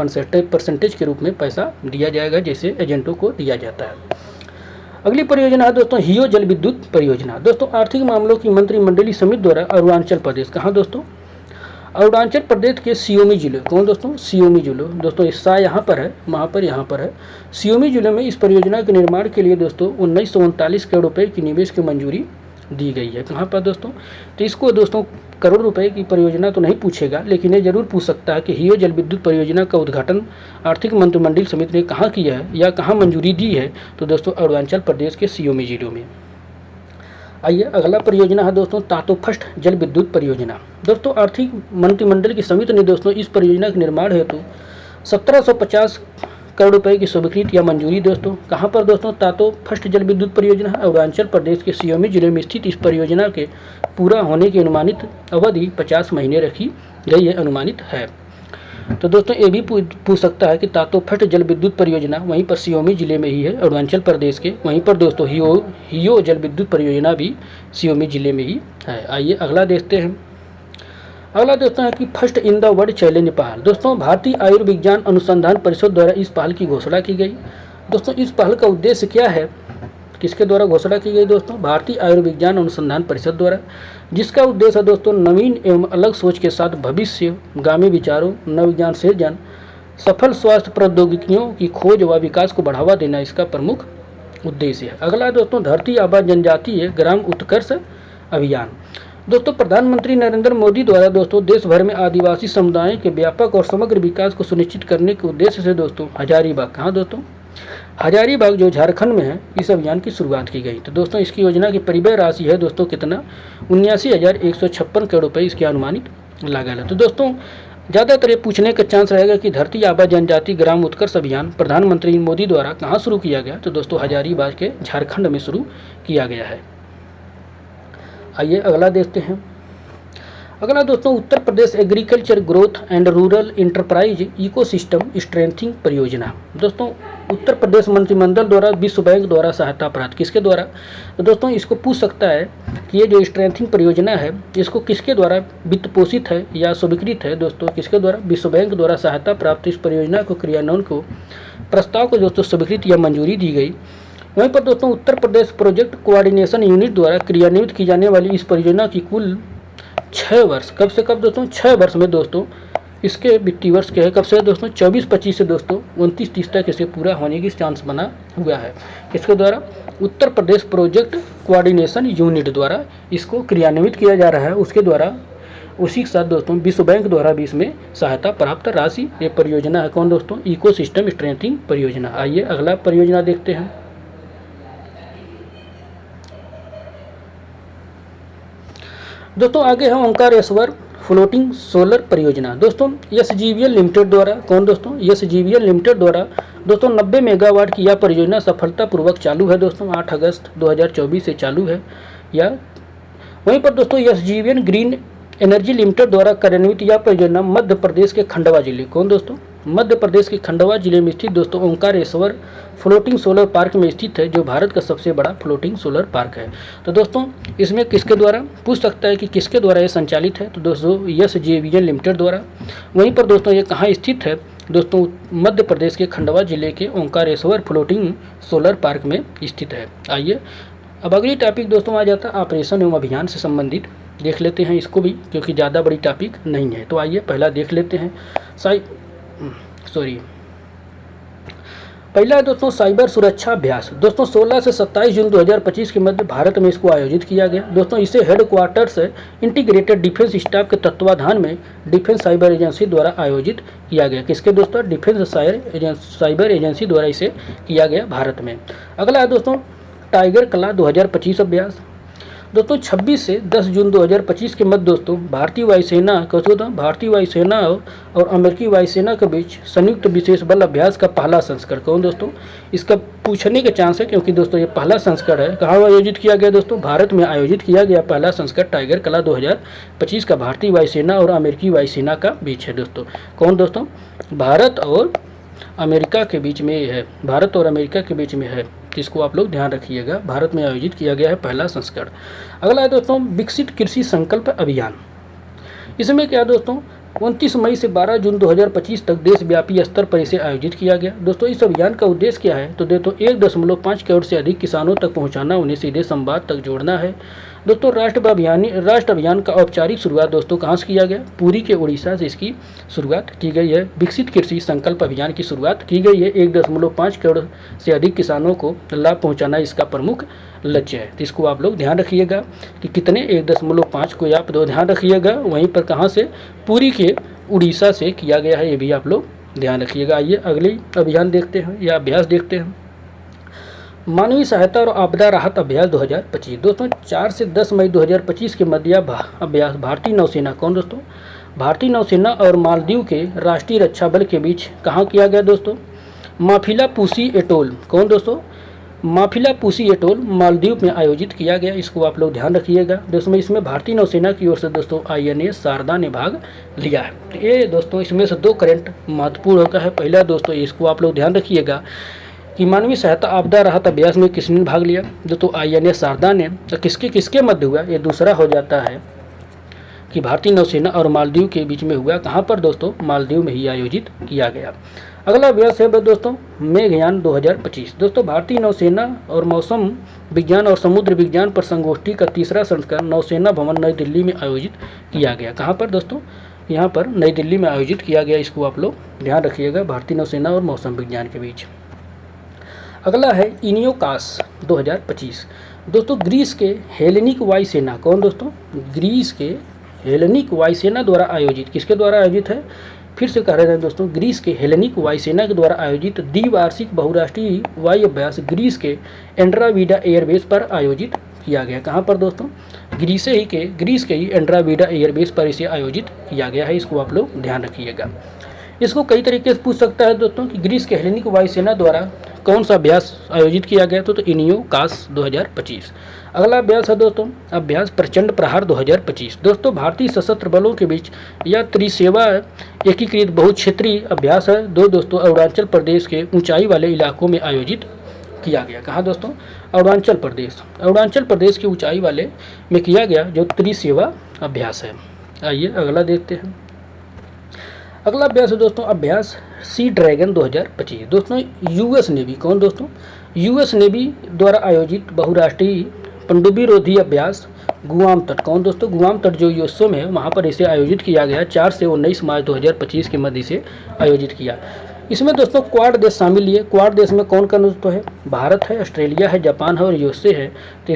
परसेंटेज के रूप में पैसा दिया जाएगा, जैसे एजेंटों को दिया जाता है। अगली परियोजना है दोस्तों हियो जल विद्युत परियोजना। दोस्तों आर्थिक मामलों की मंत्रिमंडलीय समिति द्वारा अरुणाचल प्रदेश, कहाँ दोस्तों? अरुणाचल प्रदेश के सियोमी जिले, कौन दोस्तों? सियोमी जिले। दोस्तों हिस्सा यहाँ पर है, वहाँ पर यहाँ पर है। सियोमी जिले में इस परियोजना के निर्माण के लिए दोस्तों 1939 करोड़ रुपये की निवेश की मंजूरी दी गई है। कहाँ पर दोस्तों? तो इसको दोस्तों करोड़ रुपए की परियोजना तो नहीं पूछेगा, लेकिन ये जरूर पूछ सकता है कि हियो जल विद्युत परियोजना का उद्घाटन आर्थिक मंत्रिमंडलीय समिति ने कहाँ किया है या कहाँ मंजूरी दी है, तो दोस्तों अरुणाचल प्रदेश के सियोमी जिलों में। आइए अगला परियोजना है दोस्तों तातो फर्स्ट जल विद्युत परियोजना। दोस्तों आर्थिक मंत्रिमंडल की समिति ने दोस्तों इस परियोजना के निर्माण हेतु 1750 करोड़ रुपए की स्वीकृति या मंजूरी दोस्तों कहाँ पर दोस्तों? तातो फर्स्ट जल विद्युत परियोजना अरुणाचल प्रदेश के सियोमी जिले में स्थित इस परियोजना के पूरा होने की अनुमानित अवधि 50 महीने रखी गई है, अनुमानित है। तो दोस्तों ये भी पूछ सकता है कि तातो फर्स्ट जल विद्युत परियोजना वहीं पर सियोमी जिले में ही है, अरुणाचल प्रदेश के। वहीं पर दोस्तों हियो जल विद्युत परियोजना भी सियोमी जिले में ही है। आइए अगला देखते हैं। अगला दोस्तों है कि first in the world challenge पहल। दोस्तों भारतीय आयुर्विज्ञान अनुसंधान परिषद द्वारा इस पहल की घोषणा की गई। दोस्तों इस पहल का उद्देश्य क्या है, किसके द्वारा घोषणा की गई दोस्तों? भारतीय आयुर्विज्ञान अनुसंधान परिषद द्वारा, जिसका उद्देश्य है दोस्तों नवीन एवं अलग सोच के साथ भविष्यगामी विचारों, नवविज्ञान सृजन, सफल स्वास्थ्य प्रौद्योगिकियों की खोज व विकास को बढ़ावा देना इसका प्रमुख उद्देश्य है। अगला दोस्तों धरती आबा जनजातीय ग्राम उत्कर्ष अभियान। दोस्तों प्रधानमंत्री नरेंद्र मोदी द्वारा दोस्तों देश भर में आदिवासी समुदायों के व्यापक और समग्र विकास को सुनिश्चित करने के उद्देश्य से दोस्तों हजारीबाग, कहाँ दोस्तों, हजारीबाग जो झारखंड में है, इस अभियान की शुरुआत की गई। तो दोस्तों इसकी योजना की परिव्यय राशि है दोस्तों कितना, 79,156 करोड़ रुपये इसकी अनुमानित लागत है। तो दोस्तों ज़्यादातर ये पूछने का चांस रहेगा कि धरती आबा जनजाति ग्राम उत्कर्ष अभियान प्रधानमंत्री मोदी द्वारा कहाँ शुरू किया गया, तो दोस्तों हजारीबाग के झारखंड में शुरू किया गया है। आइए अगला देखते हैं। अगला दोस्तों Uttar Pradesh agriculture growth and rural enterprise ecosystem strengthening परियोजना। दोस्तों उत्तर प्रदेश मंत्रिमंडल द्वारा विश्व बैंक द्वारा सहायता प्राप्त, किसके द्वारा, तो दोस्तों इसको पूछ सकता है कि ये जो स्ट्रेंथिंग परियोजना है इसको किसके द्वारा वित्त पोषित है या स्वीकृत है, दोस्तों किसके द्वारा, विश्व बैंक द्वारा सहायता प्राप्त इस परियोजना को क्रियान्वयन को प्रस्ताव को दोस्तों स्वीकृति या मंजूरी दी गई। वहीं पर दोस्तों उत्तर प्रदेश प्रोजेक्ट कोऑर्डिनेशन यूनिट द्वारा क्रियान्वित की जाने वाली इस परियोजना की कुल 6 वर्ष, कब से कब दोस्तों, 6 वर्ष में दोस्तों इसके वित्तीय वर्ष के है कब से दोस्तों, 24-25 से दोस्तों 29-30 तक इसे पूरा होने की चांस बना हुआ है। इसके द्वारा Uttar Pradesh project coordination unit द्वारा इसको क्रियान्वित किया जा रहा है, उसके द्वारा उसी के साथ दोस्तों विश्व बैंक द्वारा भी इसमें सहायता प्राप्त राशि ये परियोजना है। कौन दोस्तों, इकोसिस्टम स्ट्रेंथिंग परियोजना। आइए अगला परियोजना देखते हैं। दोस्तों आगे है ओंकारेश्वर फ्लोटिंग सोलर परियोजना। दोस्तों SGVL लिमिटेड द्वारा, कौन दोस्तों, SGVL लिमिटेड द्वारा दोस्तों 90 मेगावाट की यह परियोजना सफलतापूर्वक चालू है दोस्तों, 8 अगस्त 2024 से चालू है। या वहीं पर दोस्तों SGVN ग्रीन एनर्जी लिमिटेड द्वारा कार्यान्वित यह परियोजना मध्य प्रदेश के खंडवा जिले, कौन दोस्तों, मध्य प्रदेश के खंडवा जिले में स्थित दोस्तों ओंकारेश्वर फ्लोटिंग सोलर पार्क में स्थित है, जो भारत का सबसे बड़ा फ्लोटिंग सोलर पार्क है। तो दोस्तों इसमें किसके द्वारा, पूछ सकता है कि किसके द्वारा ये संचालित है, तो दोस्तों SGVN लिमिटेड द्वारा। वहीं पर दोस्तों ये कहाँ स्थित है, दोस्तों मध्य प्रदेश के खंडवा जिले के ओंकारेश्वर फ्लोटिंग सोलर पार्क में स्थित है। आइए अब अगली टॉपिक दोस्तों आ जाता है ऑपरेशन एवं अभियान से संबंधित, देख लेते हैं इसको भी, क्योंकि ज़्यादा बड़ी टॉपिक नहीं है। तो आइए पहला देख लेते हैं पहला है दोस्तों साइबर सुरक्षा अभ्यास। दोस्तों 16 से 27 जून 2025 के मध्य भारत में इसको आयोजित किया गया। दोस्तों इसे हेडक्वार्टर्स इंटीग्रेटेड डिफेंस स्टाफ के तत्वाधान में डिफेंस साइबर एजेंसी द्वारा आयोजित किया गया। किसके दोस्तों, डिफेंस साइबर एजेंसी द्वारा इसे किया गया भारत में। अगला है दोस्तों टाइगर कला 2025 अभ्यास। दोस्तों 26 से 10 जून 2025 के मध्य दोस्तों भारतीय वायुसेना और अमेरिकी वायुसेना के बीच संयुक्त विशेष बल अभ्यास का पहला संस्करण, कौन दोस्तों, इसका पूछने के चांस है, क्योंकि दोस्तों ये पहला संस्करण है। कहाँ आयोजित किया गया दोस्तों, भारत में आयोजित किया गया पहला संस्करण टाइगर कला 2025 का भारतीय वायुसेना और अमेरिकी वायुसेना का बीच है दोस्तों। कौन दोस्तों, भारत और अमेरिका के बीच में है, भारत और अमेरिका के बीच में है, इसको आप लोग ध्यान रखिएगा। भारत में आयोजित किया गया है पहला संस्करण। अगला है दोस्तों विकसित कृषि संकल्प अभियान। इसमें क्या दोस्तों 29 मई से 12 जून 2025 तक देशव्यापी स्तर पर इसे आयोजित किया गया। दोस्तों इस अभियान का उद्देश्य क्या है, तो दोस्तों 1.5 करोड़ से अधिक किसानों तक पहुंचाना, उन्हें सीधे संवाद तक जोड़ना है। दोस्तों राष्ट्र अभियान का औपचारिक शुरुआत दोस्तों कहाँ से किया गया, पुरी के उड़ीसा से इसकी शुरुआत की गई है। विकसित कृषि संकल्प अभियान की शुरुआत की गई है। 1.5 करोड़ से अधिक किसानों को लाभ पहुंचाना इसका प्रमुख लक्ष्य है। तो इसको आप लोग ध्यान रखिएगा कि कितने 1.5 को आप दो ध्यान रखिएगा। वहीं पर कहाँ से, पुरी के उड़ीसा से किया गया है, ये भी आप लोग ध्यान रखिएगा। आइए अगली अभियान देखते हैं या अभ्यास देखते हैं। मानवीय सहायता और आपदा राहत अभ्यास 2025। दोस्तों 4 से 10 मई 2025 के मध्य अभ्यास भारतीय नौसेना, कौन दोस्तों, भारतीय नौसेना और मालदीव के राष्ट्रीय रक्षा बल के बीच कहाँ किया गया दोस्तों, माफिलापुसी एटोल, कौन दोस्तों, माफिलापुसी एटोल मालदीव में आयोजित किया गया। इसको आप लोग ध्यान रखिएगा। दोस्तों इसमें भारतीय नौसेना की ओर से दोस्तों INS शारदा ने भाग लिया है। तो ये दोस्तों इसमें से 2 करंट महत्वपूर्ण होता है। पहला दोस्तों इसको आप लोग ध्यान रखिएगा कि मानवीय सहायता आपदा राहत अभ्यास में किसने भाग लिया, दोस्तों INS शारदा ने। तो किसके मध्य हुआ, ये दूसरा हो जाता है कि भारतीय नौसेना और मालदीव के बीच में हुआ। कहाँ पर दोस्तों, मालदीव में ही आयोजित किया गया। अगला अभ्यास है दोस्तों मेघयान 2025। दोस्तों भारतीय नौसेना और मौसम विज्ञान और समुद्र विज्ञान पर संगोष्ठी का तीसरा संस्करण नौसेना भवन नई दिल्ली में आयोजित किया गया। कहाँ पर दोस्तों, यहाँ पर नई दिल्ली में आयोजित किया गया। इसको आप लोग ध्यान रखिएगा, भारतीय नौसेना और मौसम विज्ञान के बीच। अगला है इनियोकास 2025। दोस्तों ग्रीस के हेलेनिक वायुसेना, कौन दोस्तों? ग्रीस के हेलेनिक वायुसेना द्वारा आयोजित, किसके द्वारा आयोजित है? फिर से कह रहे हैं दोस्तों, ग्रीस के हेलेनिक वायुसेना के द्वारा आयोजित द्विवार्षिक बहुराष्ट्रीय वायु अभ्यास ग्रीस के एंड्रावीडा एयरबेस पर आयोजित किया गया। कहाँ पर दोस्तों? ग्रीस के ही एंड्रावीडा एयरबेस पर इसे आयोजित किया गया है। इसको आप लोग ध्यान रखिएगा। इसको कई तरीके से पूछ सकता है दोस्तों कि ग्रीस के हेलेनिक वायुसेना द्वारा कौन सा अभ्यास आयोजित किया गया, तो इनियो कास 2025। अगला अभ्यास है दोस्तों अभ्यास प्रचंड प्रहार 2025। दोस्तों भारतीय सशस्त्र बलों के बीच यह त्रिसेवा एकीकृत बहुक्षेत्रीय अभ्यास है दोस्तों अरुणाचल प्रदेश के ऊंचाई वाले इलाकों में आयोजित किया गया। कहाँ दोस्तों? अरुणाचल प्रदेश के ऊंचाई वाले में किया गया जो त्रिसेवा अभ्यास है। आइए अगला देखते हैं। अगला अभ्यास है दोस्तों अभ्यास सी ड्रैगन 2025। दोस्तों यूएस नेवी, कौन दोस्तों? यूएस नेवी द्वारा आयोजित बहुराष्ट्रीय पनडुब्बी रोधी अभ्यास गुआम तट, कौन दोस्तों? गुआम तट जो यूएसओ में है वहाँ पर इसे आयोजित किया गया 4 से 19 मार्च 2025 के मध्य से आयोजित किया। इसमें दोस्तों क्वाड देश शामिल लिए। क्वाड देश में कौन कौन दोस्तों है? भारत है, ऑस्ट्रेलिया है, जापान है और यूएसए है। तो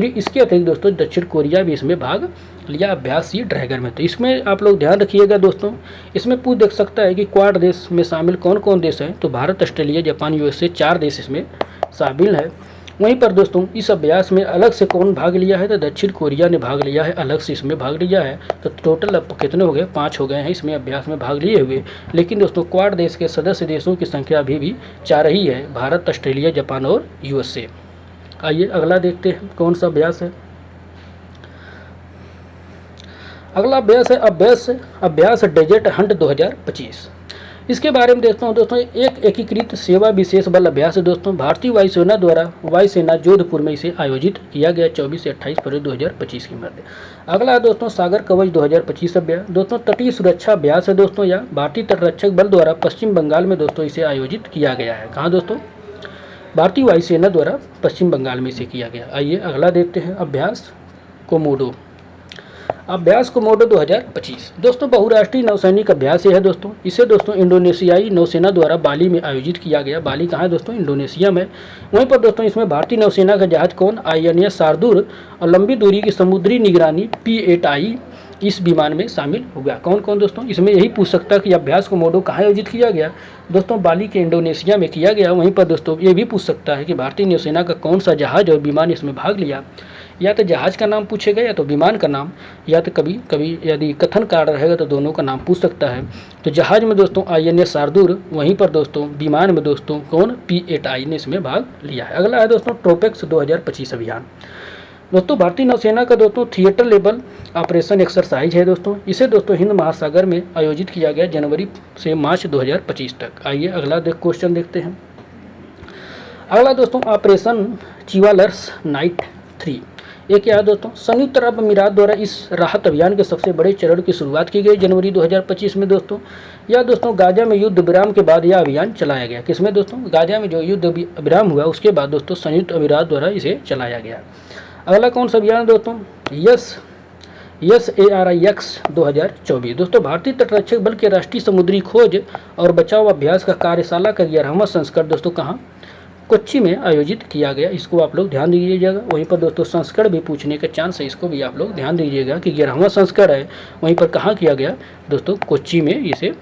इसके अतिरिक्त दोस्तों दक्षिण कोरिया भी इसमें भाग लिया अभ्यास सी ड्रैगन में। तो इसमें आप लोग ध्यान रखिएगा दोस्तों, इसमें पूछ देख सकता है कि क्वाड देश में शामिल कौन कौन देश हैं, तो भारत, ऑस्ट्रेलिया, जापान, यूएसए 4 देश इसमें शामिल है। वहीं पर दोस्तों इस अभ्यास में अलग से कौन भाग लिया है, तो दक्षिण कोरिया ने भाग लिया है, अलग से इसमें भाग लिया है। तो टोटल अब कितने हो गए? 5 हो गए हैं इसमें अभ्यास में भाग लिए हुए। लेकिन दोस्तों क्वाड देश के सदस्य देशों की संख्या अभी भी 4 ही है, भारत, ऑस्ट्रेलिया, जापान और यूएसए। आइए अगला देखते हैं कौन सा अभ्यास है। अगला अभ्यास है अभ्यास डेजर्ट हंट 2025। इसके बारे में देखता हूँ दोस्तों एक एकीकृत सेवा विशेष बल अभ्यास है दोस्तों भारतीय वायुसेना द्वारा वायुसेना जोधपुर में इसे आयोजित किया गया 24 से 28 फरवरी 2025 की मध्य। अगला है दोस्तों सागर कवच 2025 अभ्यास। दोस्तों तटीय सुरक्षा अभ्यास है दोस्तों या भारतीय तटरक्षक बल द्वारा पश्चिम बंगाल में दोस्तों इसे आयोजित किया गया है। कहाँ दोस्तों? भारतीय वायुसेना द्वारा पश्चिम बंगाल में इसे किया गया। आइए अगला देखते हैं अभ्यास कोमोडो 2025। दोस्तों बहुराष्ट्रीय नौसैनिक अभ्यास है दोस्तों। इसे दोस्तों इंडोनेशियाई नौसेना द्वारा बाली में आयोजित किया गया। बाली कहाँ है दोस्तों? इंडोनेशिया में। वहीं पर दोस्तों इसमें भारतीय नौसेना का जहाज कौन? INS शार्दुल और लंबी दूरी की समुद्री निगरानी P-8I इस विमान में शामिल हो गया। कौन कौन दोस्तों? इसमें यही पूछ सकता है कि अभ्यास कोमोडो कहाँ आयोजित किया गया? दोस्तों बाली के इंडोनेशिया में किया गया। वहीं पर दोस्तों ये भी पूछ सकता है कि भारतीय नौसेना का कौन सा जहाज और विमान इसमें भाग लिया। या तो जहाज का नाम पूछेगा या तो विमान का नाम, या तो कभी कभी यदि कथन कार्ड रहेगा तो दोनों का नाम पूछ सकता है। तो जहाज में दोस्तों INS शार्दुल, वहीं पर दोस्तों विमान में दोस्तों कौन? P-8I ने इसमें भाग लिया है। अगला है दोस्तों ट्रोपेक्स 2025 अभियान। दोस्तों भारतीय नौसेना का दोस्तों थिएटर लेवल ऑपरेशन एक्सरसाइज है दोस्तों। इसे दोस्तों हिंद महासागर में आयोजित किया गया जनवरी से मार्च 2025 तक। आइए अगला क्वेश्चन देखते हैं। अगला दोस्तों ऑपरेशन चिवालर्स नाइट 3 ये क्या है दोस्तों? संयुक्त अरब अमीरात द्वारा इस राहत अभियान के सबसे बड़े चरण की शुरुआत की गई जनवरी 2025 में दोस्तों। यह दोस्तों गाजा में युद्ध विराम के बाद यह अभियान चलाया गया। किसमें दोस्तों? गाजा में जो युद्ध विराम हुआ उसके बाद दोस्तों संयुक्त अमीरात द्वारा इसे चलाया गया। अगला कौन सा अभियान दोस्तों? SARIX 2024। दोस्तों भारतीय तटरक्षक बल के राष्ट्रीय समुद्री खोज और बचाव अभ्यास का कार्यशाला का 11वां संस्करण दोस्तों कहाँ? कोच्चि में आयोजित किया गया। इसको आप लोग ध्यान दीजिएगा। वहीं पर दोस्तों संस्करण भी पूछने का चांस है, इसको भी आप लोग ध्यान दीजिएगा कि 11वां संस्करण है, वहीं पर कहाँ किया गया दोस्तों? कोच्चि में इसे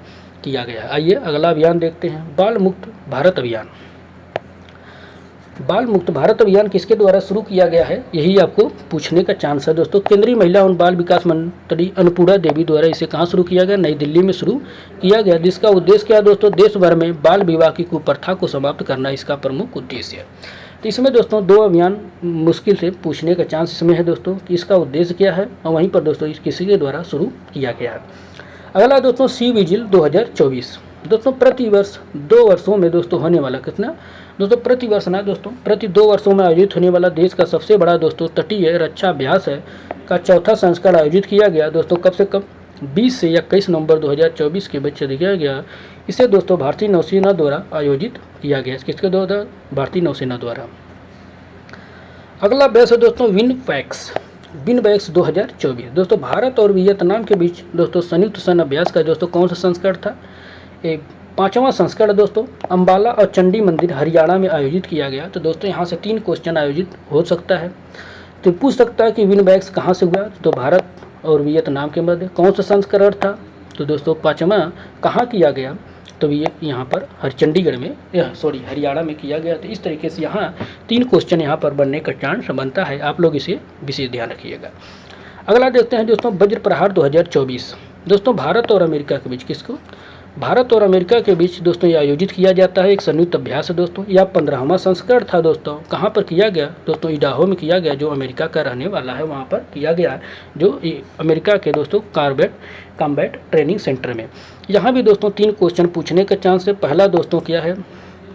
किया गया। आइए अगला अभियान देखते हैं बाल मुक्त भारत अभियान। बाल मुक्त भारत अभियान किसके द्वारा शुरू किया गया है, यही आपको पूछने का चांस है दोस्तों। केंद्रीय महिला एवं बाल विकास मंत्री अन्नपूर्णा देवी द्वारा इसे कहाँ शुरू किया गया? नई दिल्ली में शुरू किया गया। जिसका उद्देश्य क्या है दोस्तों? देश भर में बाल विवाह की कुप्रथा को समाप्त करना इसका प्रमुख उद्देश्य है। तो इसमें दोस्तों 2 अभियान मुश्किल से पूछने का चांस इसमें है दोस्तों कि इसका उद्देश्य क्या है और वहीं पर दोस्तों किसी के द्वारा शुरू किया गया है। अगला दोस्तों सी विजिल 2024। दोस्तों प्रति वर्ष 2 वर्षों में दोस्तों होने वाला कितना दोस्तों? प्रति वर्ष ना दोस्तों, प्रति 2 वर्षों में आयोजित होने वाला देश का सबसे बड़ा दोस्तों तटीय रक्षा अभ्यास है का 4था संस्करण आयोजित किया गया दोस्तों। कब से कब? 20 से 21 नवंबर 2024 के बीच किया गया। इसे दोस्तों भारतीय नौसेना द्वारा आयोजित किया गया। किसके द्वारा? भारतीय नौसेना द्वारा। अगला अभ्यास है दोस्तों विनफैक्स 2024। दोस्तों भारत और वियतनाम के बीच दोस्तों संयुक्त सैन्य अभ्यास का दोस्तों कौन सा संस्करण था? 5वां संस्करण दोस्तों अम्बाला और चंडी मंदिर हरियाणा में आयोजित किया गया। तो दोस्तों यहाँ से 3 क्वेश्चन आयोजित हो सकता है। तो पूछ सकता है कि विनबैक्स कहाँ से हुआ, तो भारत और वियतनाम के मध्य। कौन सा संस्करण था, तो दोस्तों 5वां कहाँ किया गया, तो ये यहाँ पर चंडीगढ़ में हरियाणा में किया गया। तो इस तरीके से यहाँ 3 क्वेश्चन यहाँ पर बनने का चांस बनता है। आप लोग इसे विशेष ध्यान रखिएगा। अगला देखते हैं दोस्तों वज्र प्रहार 2024। दोस्तों भारत और अमेरिका के बीच किसको, भारत और अमेरिका के बीच दोस्तों ये आयोजित किया जाता है, एक संयुक्त अभ्यास है दोस्तों। यह 15वां संस्करण था दोस्तों। कहाँ पर किया गया दोस्तों, इडाहो में किया गया, जो अमेरिका का रहने वाला है वहाँ पर किया गया, जो अमेरिका के दोस्तों कॉम्बैट ट्रेनिंग सेंटर में। यहाँ भी दोस्तों 3 क्वेश्चन पूछने का चांस है। पहला दोस्तों क्या है,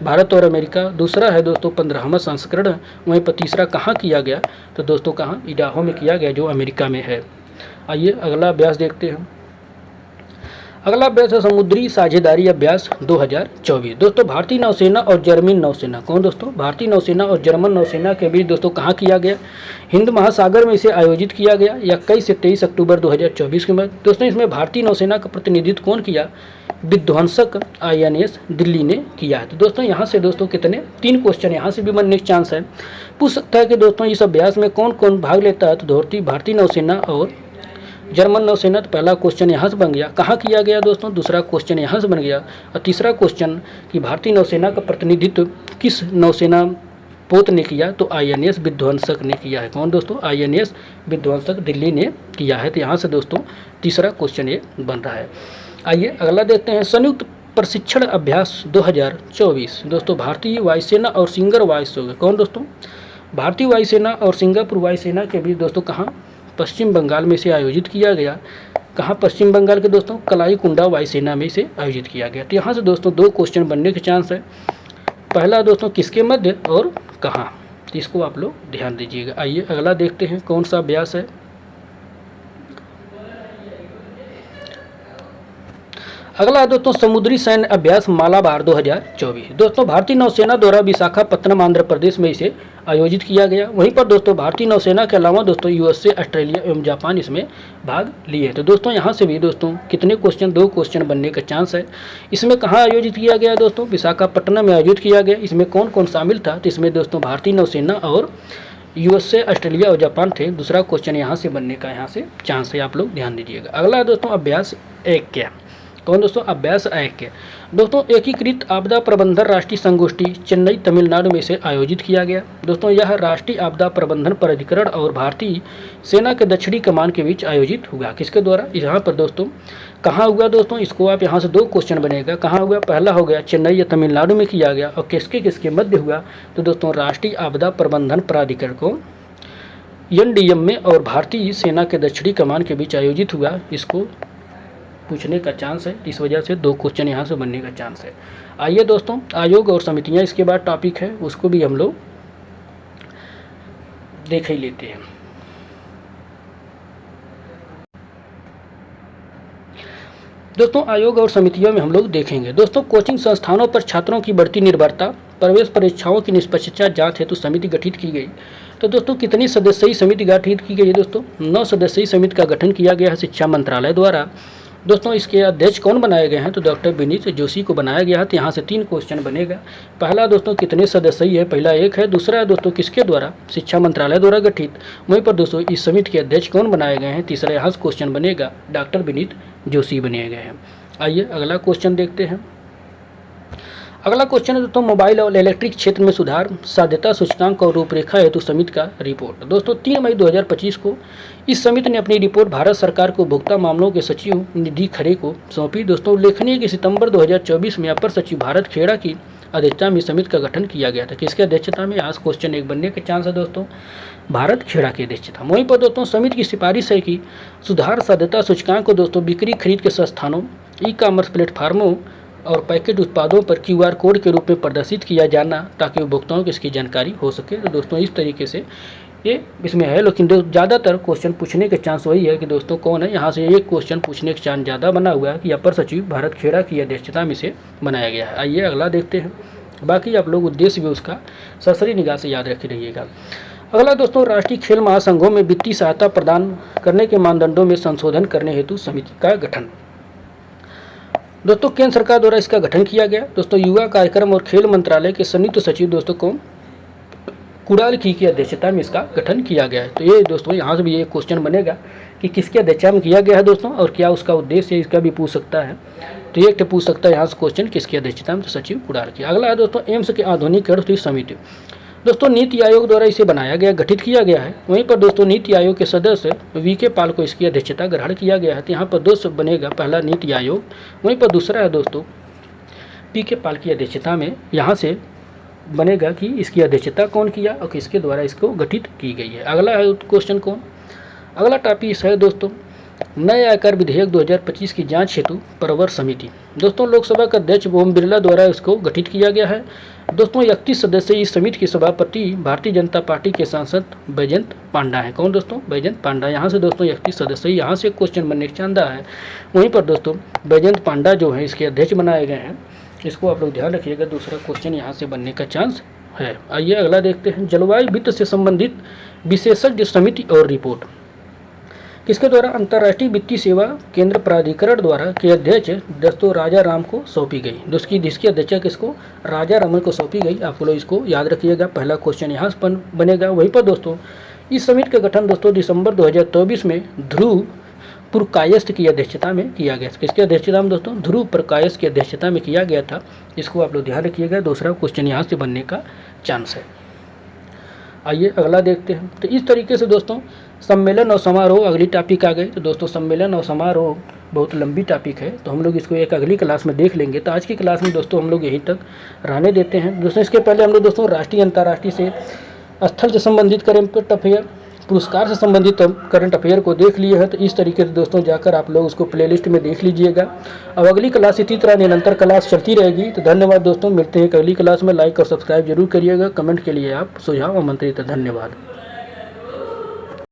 भारत और अमेरिका। दूसरा है दोस्तों 15वां संस्करण, वहीं पर तीसरा कहाँ किया गया, तो दोस्तों कहाँ, इडाहो में किया गया, जो अमेरिका में है। आइए अगला अभ्यास देखते हैं। अगला अभ्यास है समुद्री साझेदारी अभ्यास 2024। दोस्तों भारतीय नौसेना और जर्मन नौसेना, कौन दोस्तों, भारतीय नौसेना और जर्मन नौसेना के बीच दोस्तों कहाँ किया गया, हिंद महासागर में इसे आयोजित किया गया 21 से 23 अक्टूबर 2024 के बाद। दोस्तों इसमें भारतीय नौसेना का प्रतिनिधित्व कौन किया, विध्वंसक INS दिल्ली ने किया है। तो दोस्तों यहाँ से दोस्तों कितने 3 क्वेश्चन यहाँ से भी बनने के चांस है। पूछ सकता है कि दोस्तों इस अभ्यास में कौन कौन भाग लेता है, तो भारतीय नौसेना और जर्मन नौसेना। तो पहला क्वेश्चन यहाँ से बन गया, कहाँ किया गया दोस्तों, दूसरा क्वेश्चन यहाँ से बन गया, और तीसरा क्वेश्चन कि भारतीय नौसेना का प्रतिनिधित्व किस नौसेना पोत ने किया, तो INS विध्वंसक ने किया है। कौन दोस्तों, INS विध्वंसक दिल्ली ने किया है। तो यहाँ से दोस्तों तीसरा क्वेश्चन ये बन रहा है। आइए अगला देखते हैं संयुक्त प्रशिक्षण अभ्यास 2024। दोस्तों भारतीय वायुसेना और सिंगापुर वायुसेना, कौन दोस्तों, भारतीय वायुसेना और सिंगापुर वायुसेना के बीच दोस्तों कहाँ, पश्चिम बंगाल में इसे आयोजित किया गया। कहाँ, पश्चिम बंगाल के दोस्तों कलाईकुंडा वायुसेना में इसे आयोजित किया गया। तो यहाँ से दोस्तों 2 क्वेश्चन बनने के चांस है। पहला दोस्तों किसके मध्य और कहाँ, तो इसको आप लोग ध्यान दीजिएगा। आइए अगला देखते हैं कौन सा अभ्यास है। अगला दोस्तों समुद्री सैन्य अभ्यास मालाबार 2024। दोस्तों भारतीय नौसेना द्वारा विशाखापत्तनम आंध्र प्रदेश में इसे आयोजित किया गया। वहीं पर दोस्तों भारतीय नौसेना के अलावा दोस्तों USA, ऑस्ट्रेलिया एवं जापान इसमें भाग लिए। तो दोस्तों यहाँ से भी दोस्तों कितने क्वेश्चन, 2 क्वेश्चन बनने का चांस है। इसमें कहाँ आयोजित किया गया दोस्तों, विशाखापट्टनम में आयोजित किया गया। इसमें कौन कौन शामिल था, तो इसमें दोस्तों भारतीय नौसेना और USA, ऑस्ट्रेलिया और जापान थे। दूसरा क्वेश्चन यहाँ से बनने का यहाँ से चांस है, आप लोग ध्यान दीजिएगा। अगला दोस्तों अभ्यास 1 क्या, कौन दोस्तों, अभ्यास 1 के दोस्तों एकीकृत आपदा प्रबंधन राष्ट्रीय संगोष्ठी चेन्नई तमिलनाडु में से आयोजित किया गया। दोस्तों यह राष्ट्रीय आपदा प्रबंधन प्राधिकरण और भारतीय सेना के दक्षिणी कमान के बीच आयोजित हुआ। किसके द्वारा, यहाँ पर दोस्तों कहाँ हुआ दोस्तों, इसको आप यहाँ से 2 क्वेश्चन बनेगा। कहाँ हुआ, पहला हो गया चेन्नई या तमिलनाडु में किया गया, और किसके मध्य हुआ, तो दोस्तों राष्ट्रीय आपदा प्रबंधन प्राधिकरण को NDM में और भारतीय सेना के दक्षिणी कमान के बीच आयोजित हुआ। इसको पूछने का चांस है, इस वजह से 2 क्वेश्चन यहाँ से बनने का चांस है। आइए दोस्तों आयोग और समितियाँ इसके बाद टॉपिक है, उसको भी हम लोग देख ही लेते हैं। दोस्तों आयोग और समितियों में हम लोग देखेंगे दोस्तों कोचिंग संस्थानों पर छात्रों की बढ़ती निर्भरता, प्रवेश परीक्षाओं की निष्पक्षता जांच हेतु समिति गठित की गई। तो दोस्तों कितनी सदस्यीय समिति गठित की गई है दोस्तों, 9 सदस्यीय समिति का गठन किया गया है शिक्षा मंत्रालय द्वारा। दोस्तों इसके अध्यक्ष कौन बनाए गए हैं, तो डॉक्टर विनीत जोशी को बनाया गया है। तो यहाँ से 3 क्वेश्चन बनेगा। पहला दोस्तों कितने सदस्यीय है, पहला 1 है। दूसरा है दोस्तों किसके द्वारा, शिक्षा मंत्रालय द्वारा गठित। वहीं पर दोस्तों इस समिति के अध्यक्ष कौन बनाए गए हैं, तीसरा यहाँ से क्वेश्चन बनेगा, डॉक्टर विनीत जोशी बनाए गए हैं। आइए अगला क्वेश्चन देखते हैं। अगला क्वेश्चन है दोस्तों मोबाइल और इलेक्ट्रिक क्षेत्र में सुधार साध्यता सूचकांक और रूपरेखा हेतु समिति का रिपोर्ट। दोस्तों 3 मई 2025 को इस समिति ने अपनी रिपोर्ट भारत सरकार को उपभोक्ता मामलों के सचिव निधि खरे को सौंपी। दोस्तों उल्लेखनीय कि सितंबर 2024 में अपर सचिव भारत खेड़ा की अध्यक्षता में समिति का गठन किया गया था। किसकी अध्यक्षता में, आज क्वेश्चन 1 बनने के चांस है दोस्तों, भारत खेड़ा की अध्यक्षता। वहीं पर दोस्तों समिति की सिफारिश है कि सुधार साध्यता सूचकांक को दोस्तों बिक्री खरीद के संस्थानों, ई-कॉमर्स प्लेटफार्मों और पैकेट उत्पादों पर QR कोड के रूप में प्रदर्शित किया जाना, ताकि उपभोक्ताओं को इसकी जानकारी हो सके। तो दोस्तों इस तरीके से ये इसमें है, लेकिन ज़्यादातर क्वेश्चन पूछने के चांस वही है कि दोस्तों कौन है, यहाँ से एक क्वेश्चन पूछने के चांस ज़्यादा बना हुआ है कि अपर सचिव भारत खेड़ा की अध्यक्षता में से बनाया गया है। आइए अगला देखते हैं। बाकी आप लोग उद्देश्य भी उसका सरसरी निगाह से याद रखे रहिएगा। अगला दोस्तों राष्ट्रीय खेल महासंघों में वित्तीय सहायता प्रदान करने के मानदंडों में संशोधन करने हेतु समिति का गठन। दोस्तों केंद्र सरकार द्वारा इसका गठन किया गया। दोस्तों युवा कार्यक्रम और खेल मंत्रालय के संयुक्त सचिव दोस्तों कौन, कुणाल की अध्यक्षता में इसका गठन किया गया है। तो ये दोस्तों यहाँ से भी ये क्वेश्चन बनेगा कि किसकी अध्यक्षता में किया गया है दोस्तों, और क्या उसका उद्देश्य है, इसका भी पूछ सकता है। तो ये पूछ सकता है यहाँ से क्वेश्चन, किसकी अध्यक्षता में, तो सचिव कुणाल की। अगला है दोस्तों एम्स के आधुनिकीकरण की समिति। दोस्तों नीति आयोग द्वारा इसे बनाया गया, गठित किया गया है। वहीं पर दोस्तों नीति आयोग के सदस्य वीके पाल को इसकी अध्यक्षता ग्रहण किया गया है। तो यहाँ पर दोस्तों बनेगा पहला नीति आयोग, वहीं पर दूसरा है दोस्तों पीके पाल की अध्यक्षता में यहाँ से बनेगा कि इसकी अध्यक्षता कौन किया और किसके द्वारा इसको गठित की गई है। अगला है क्वेश्चन कौन, अगला टॉपिक है दोस्तों नए आयकर विधेयक 2025 की जांच हेतु प्रवर समिति। दोस्तों लोकसभा के अध्यक्ष ओम बिरला द्वारा इसको गठित किया गया है। दोस्तों 31 सदस्य इस समिति के सभापति भारतीय जनता पार्टी के सांसद बैजयंत पांडा है। कौन दोस्तों, बैजयंत पांडा। यहाँ से दोस्तों 31 सदस्य, यहाँ से क्वेश्चन बनने का चांदा है। वहीं पर दोस्तों बैजयंत पांडा जो है इसके अध्यक्ष बनाए गए हैं, इसको आप लोग ध्यान रखिएगा, दूसरा क्वेश्चन यहाँ से बनने का चांस है। आइए अगला देखते हैं, जलवायु वित्त से संबंधित विशेषज्ञ समिति और रिपोर्ट किसके द्वारा, अंतर्राष्ट्रीय वित्तीय सेवा केंद्र प्राधिकरण द्वारा के अध्यक्ष दोस्तों राजा राम को सौंपी गई। दोस्तों जिसकी अध्यक्षता किसको, राजा रामन को सौंपी गई। आप लोग इसको याद रखिएगा, पहला क्वेश्चन यहाँ से बनेगा। वहीं पर दोस्तों इस समिति का गठन दोस्तों दिसंबर 2024 में ध्रुव पुरकायस्थ की अध्यक्षता में किया गया। किसकी अध्यक्षता में दोस्तों, ध्रुव पुरकायस्थ की अध्यक्षता में किया गया था। इसको आप लोग ध्यान रखिएगा, दूसरा क्वेश्चन यहाँ से बनने का चांस है। आइए अगला देखते हैं। तो इस तरीके से दोस्तों सम्मेलन और समारोह अगली टॉपिक आ गई। तो दोस्तों सम्मेलन और समारोह बहुत लंबी टॉपिक है, तो हम लोग इसको एक अगली क्लास में देख लेंगे। तो आज की क्लास में दोस्तों हम लोग यहीं तक रहने देते हैं। दोस्तों इसके पहले हम लोग दोस्तों राष्ट्रीय अंतर्राष्ट्रीय से स्थल से संबंधित करंट अफेयर, पुरस्कार से संबंधित करंट अफेयर को देख लिए हैं। तो इस तरीके से दोस्तों जाकर आप लोग उसको प्लेलिस्ट में देख लीजिएगा। अब अगली क्लास इसी तरह निरंतर क्लास चलती रहेगी। तो धन्यवाद दोस्तों, मिलते हैं अगली क्लास में। लाइक और सब्सक्राइब जरूर करिएगा। कमेंट के लिए आप सुझाव आमंत्रित। धन्यवाद।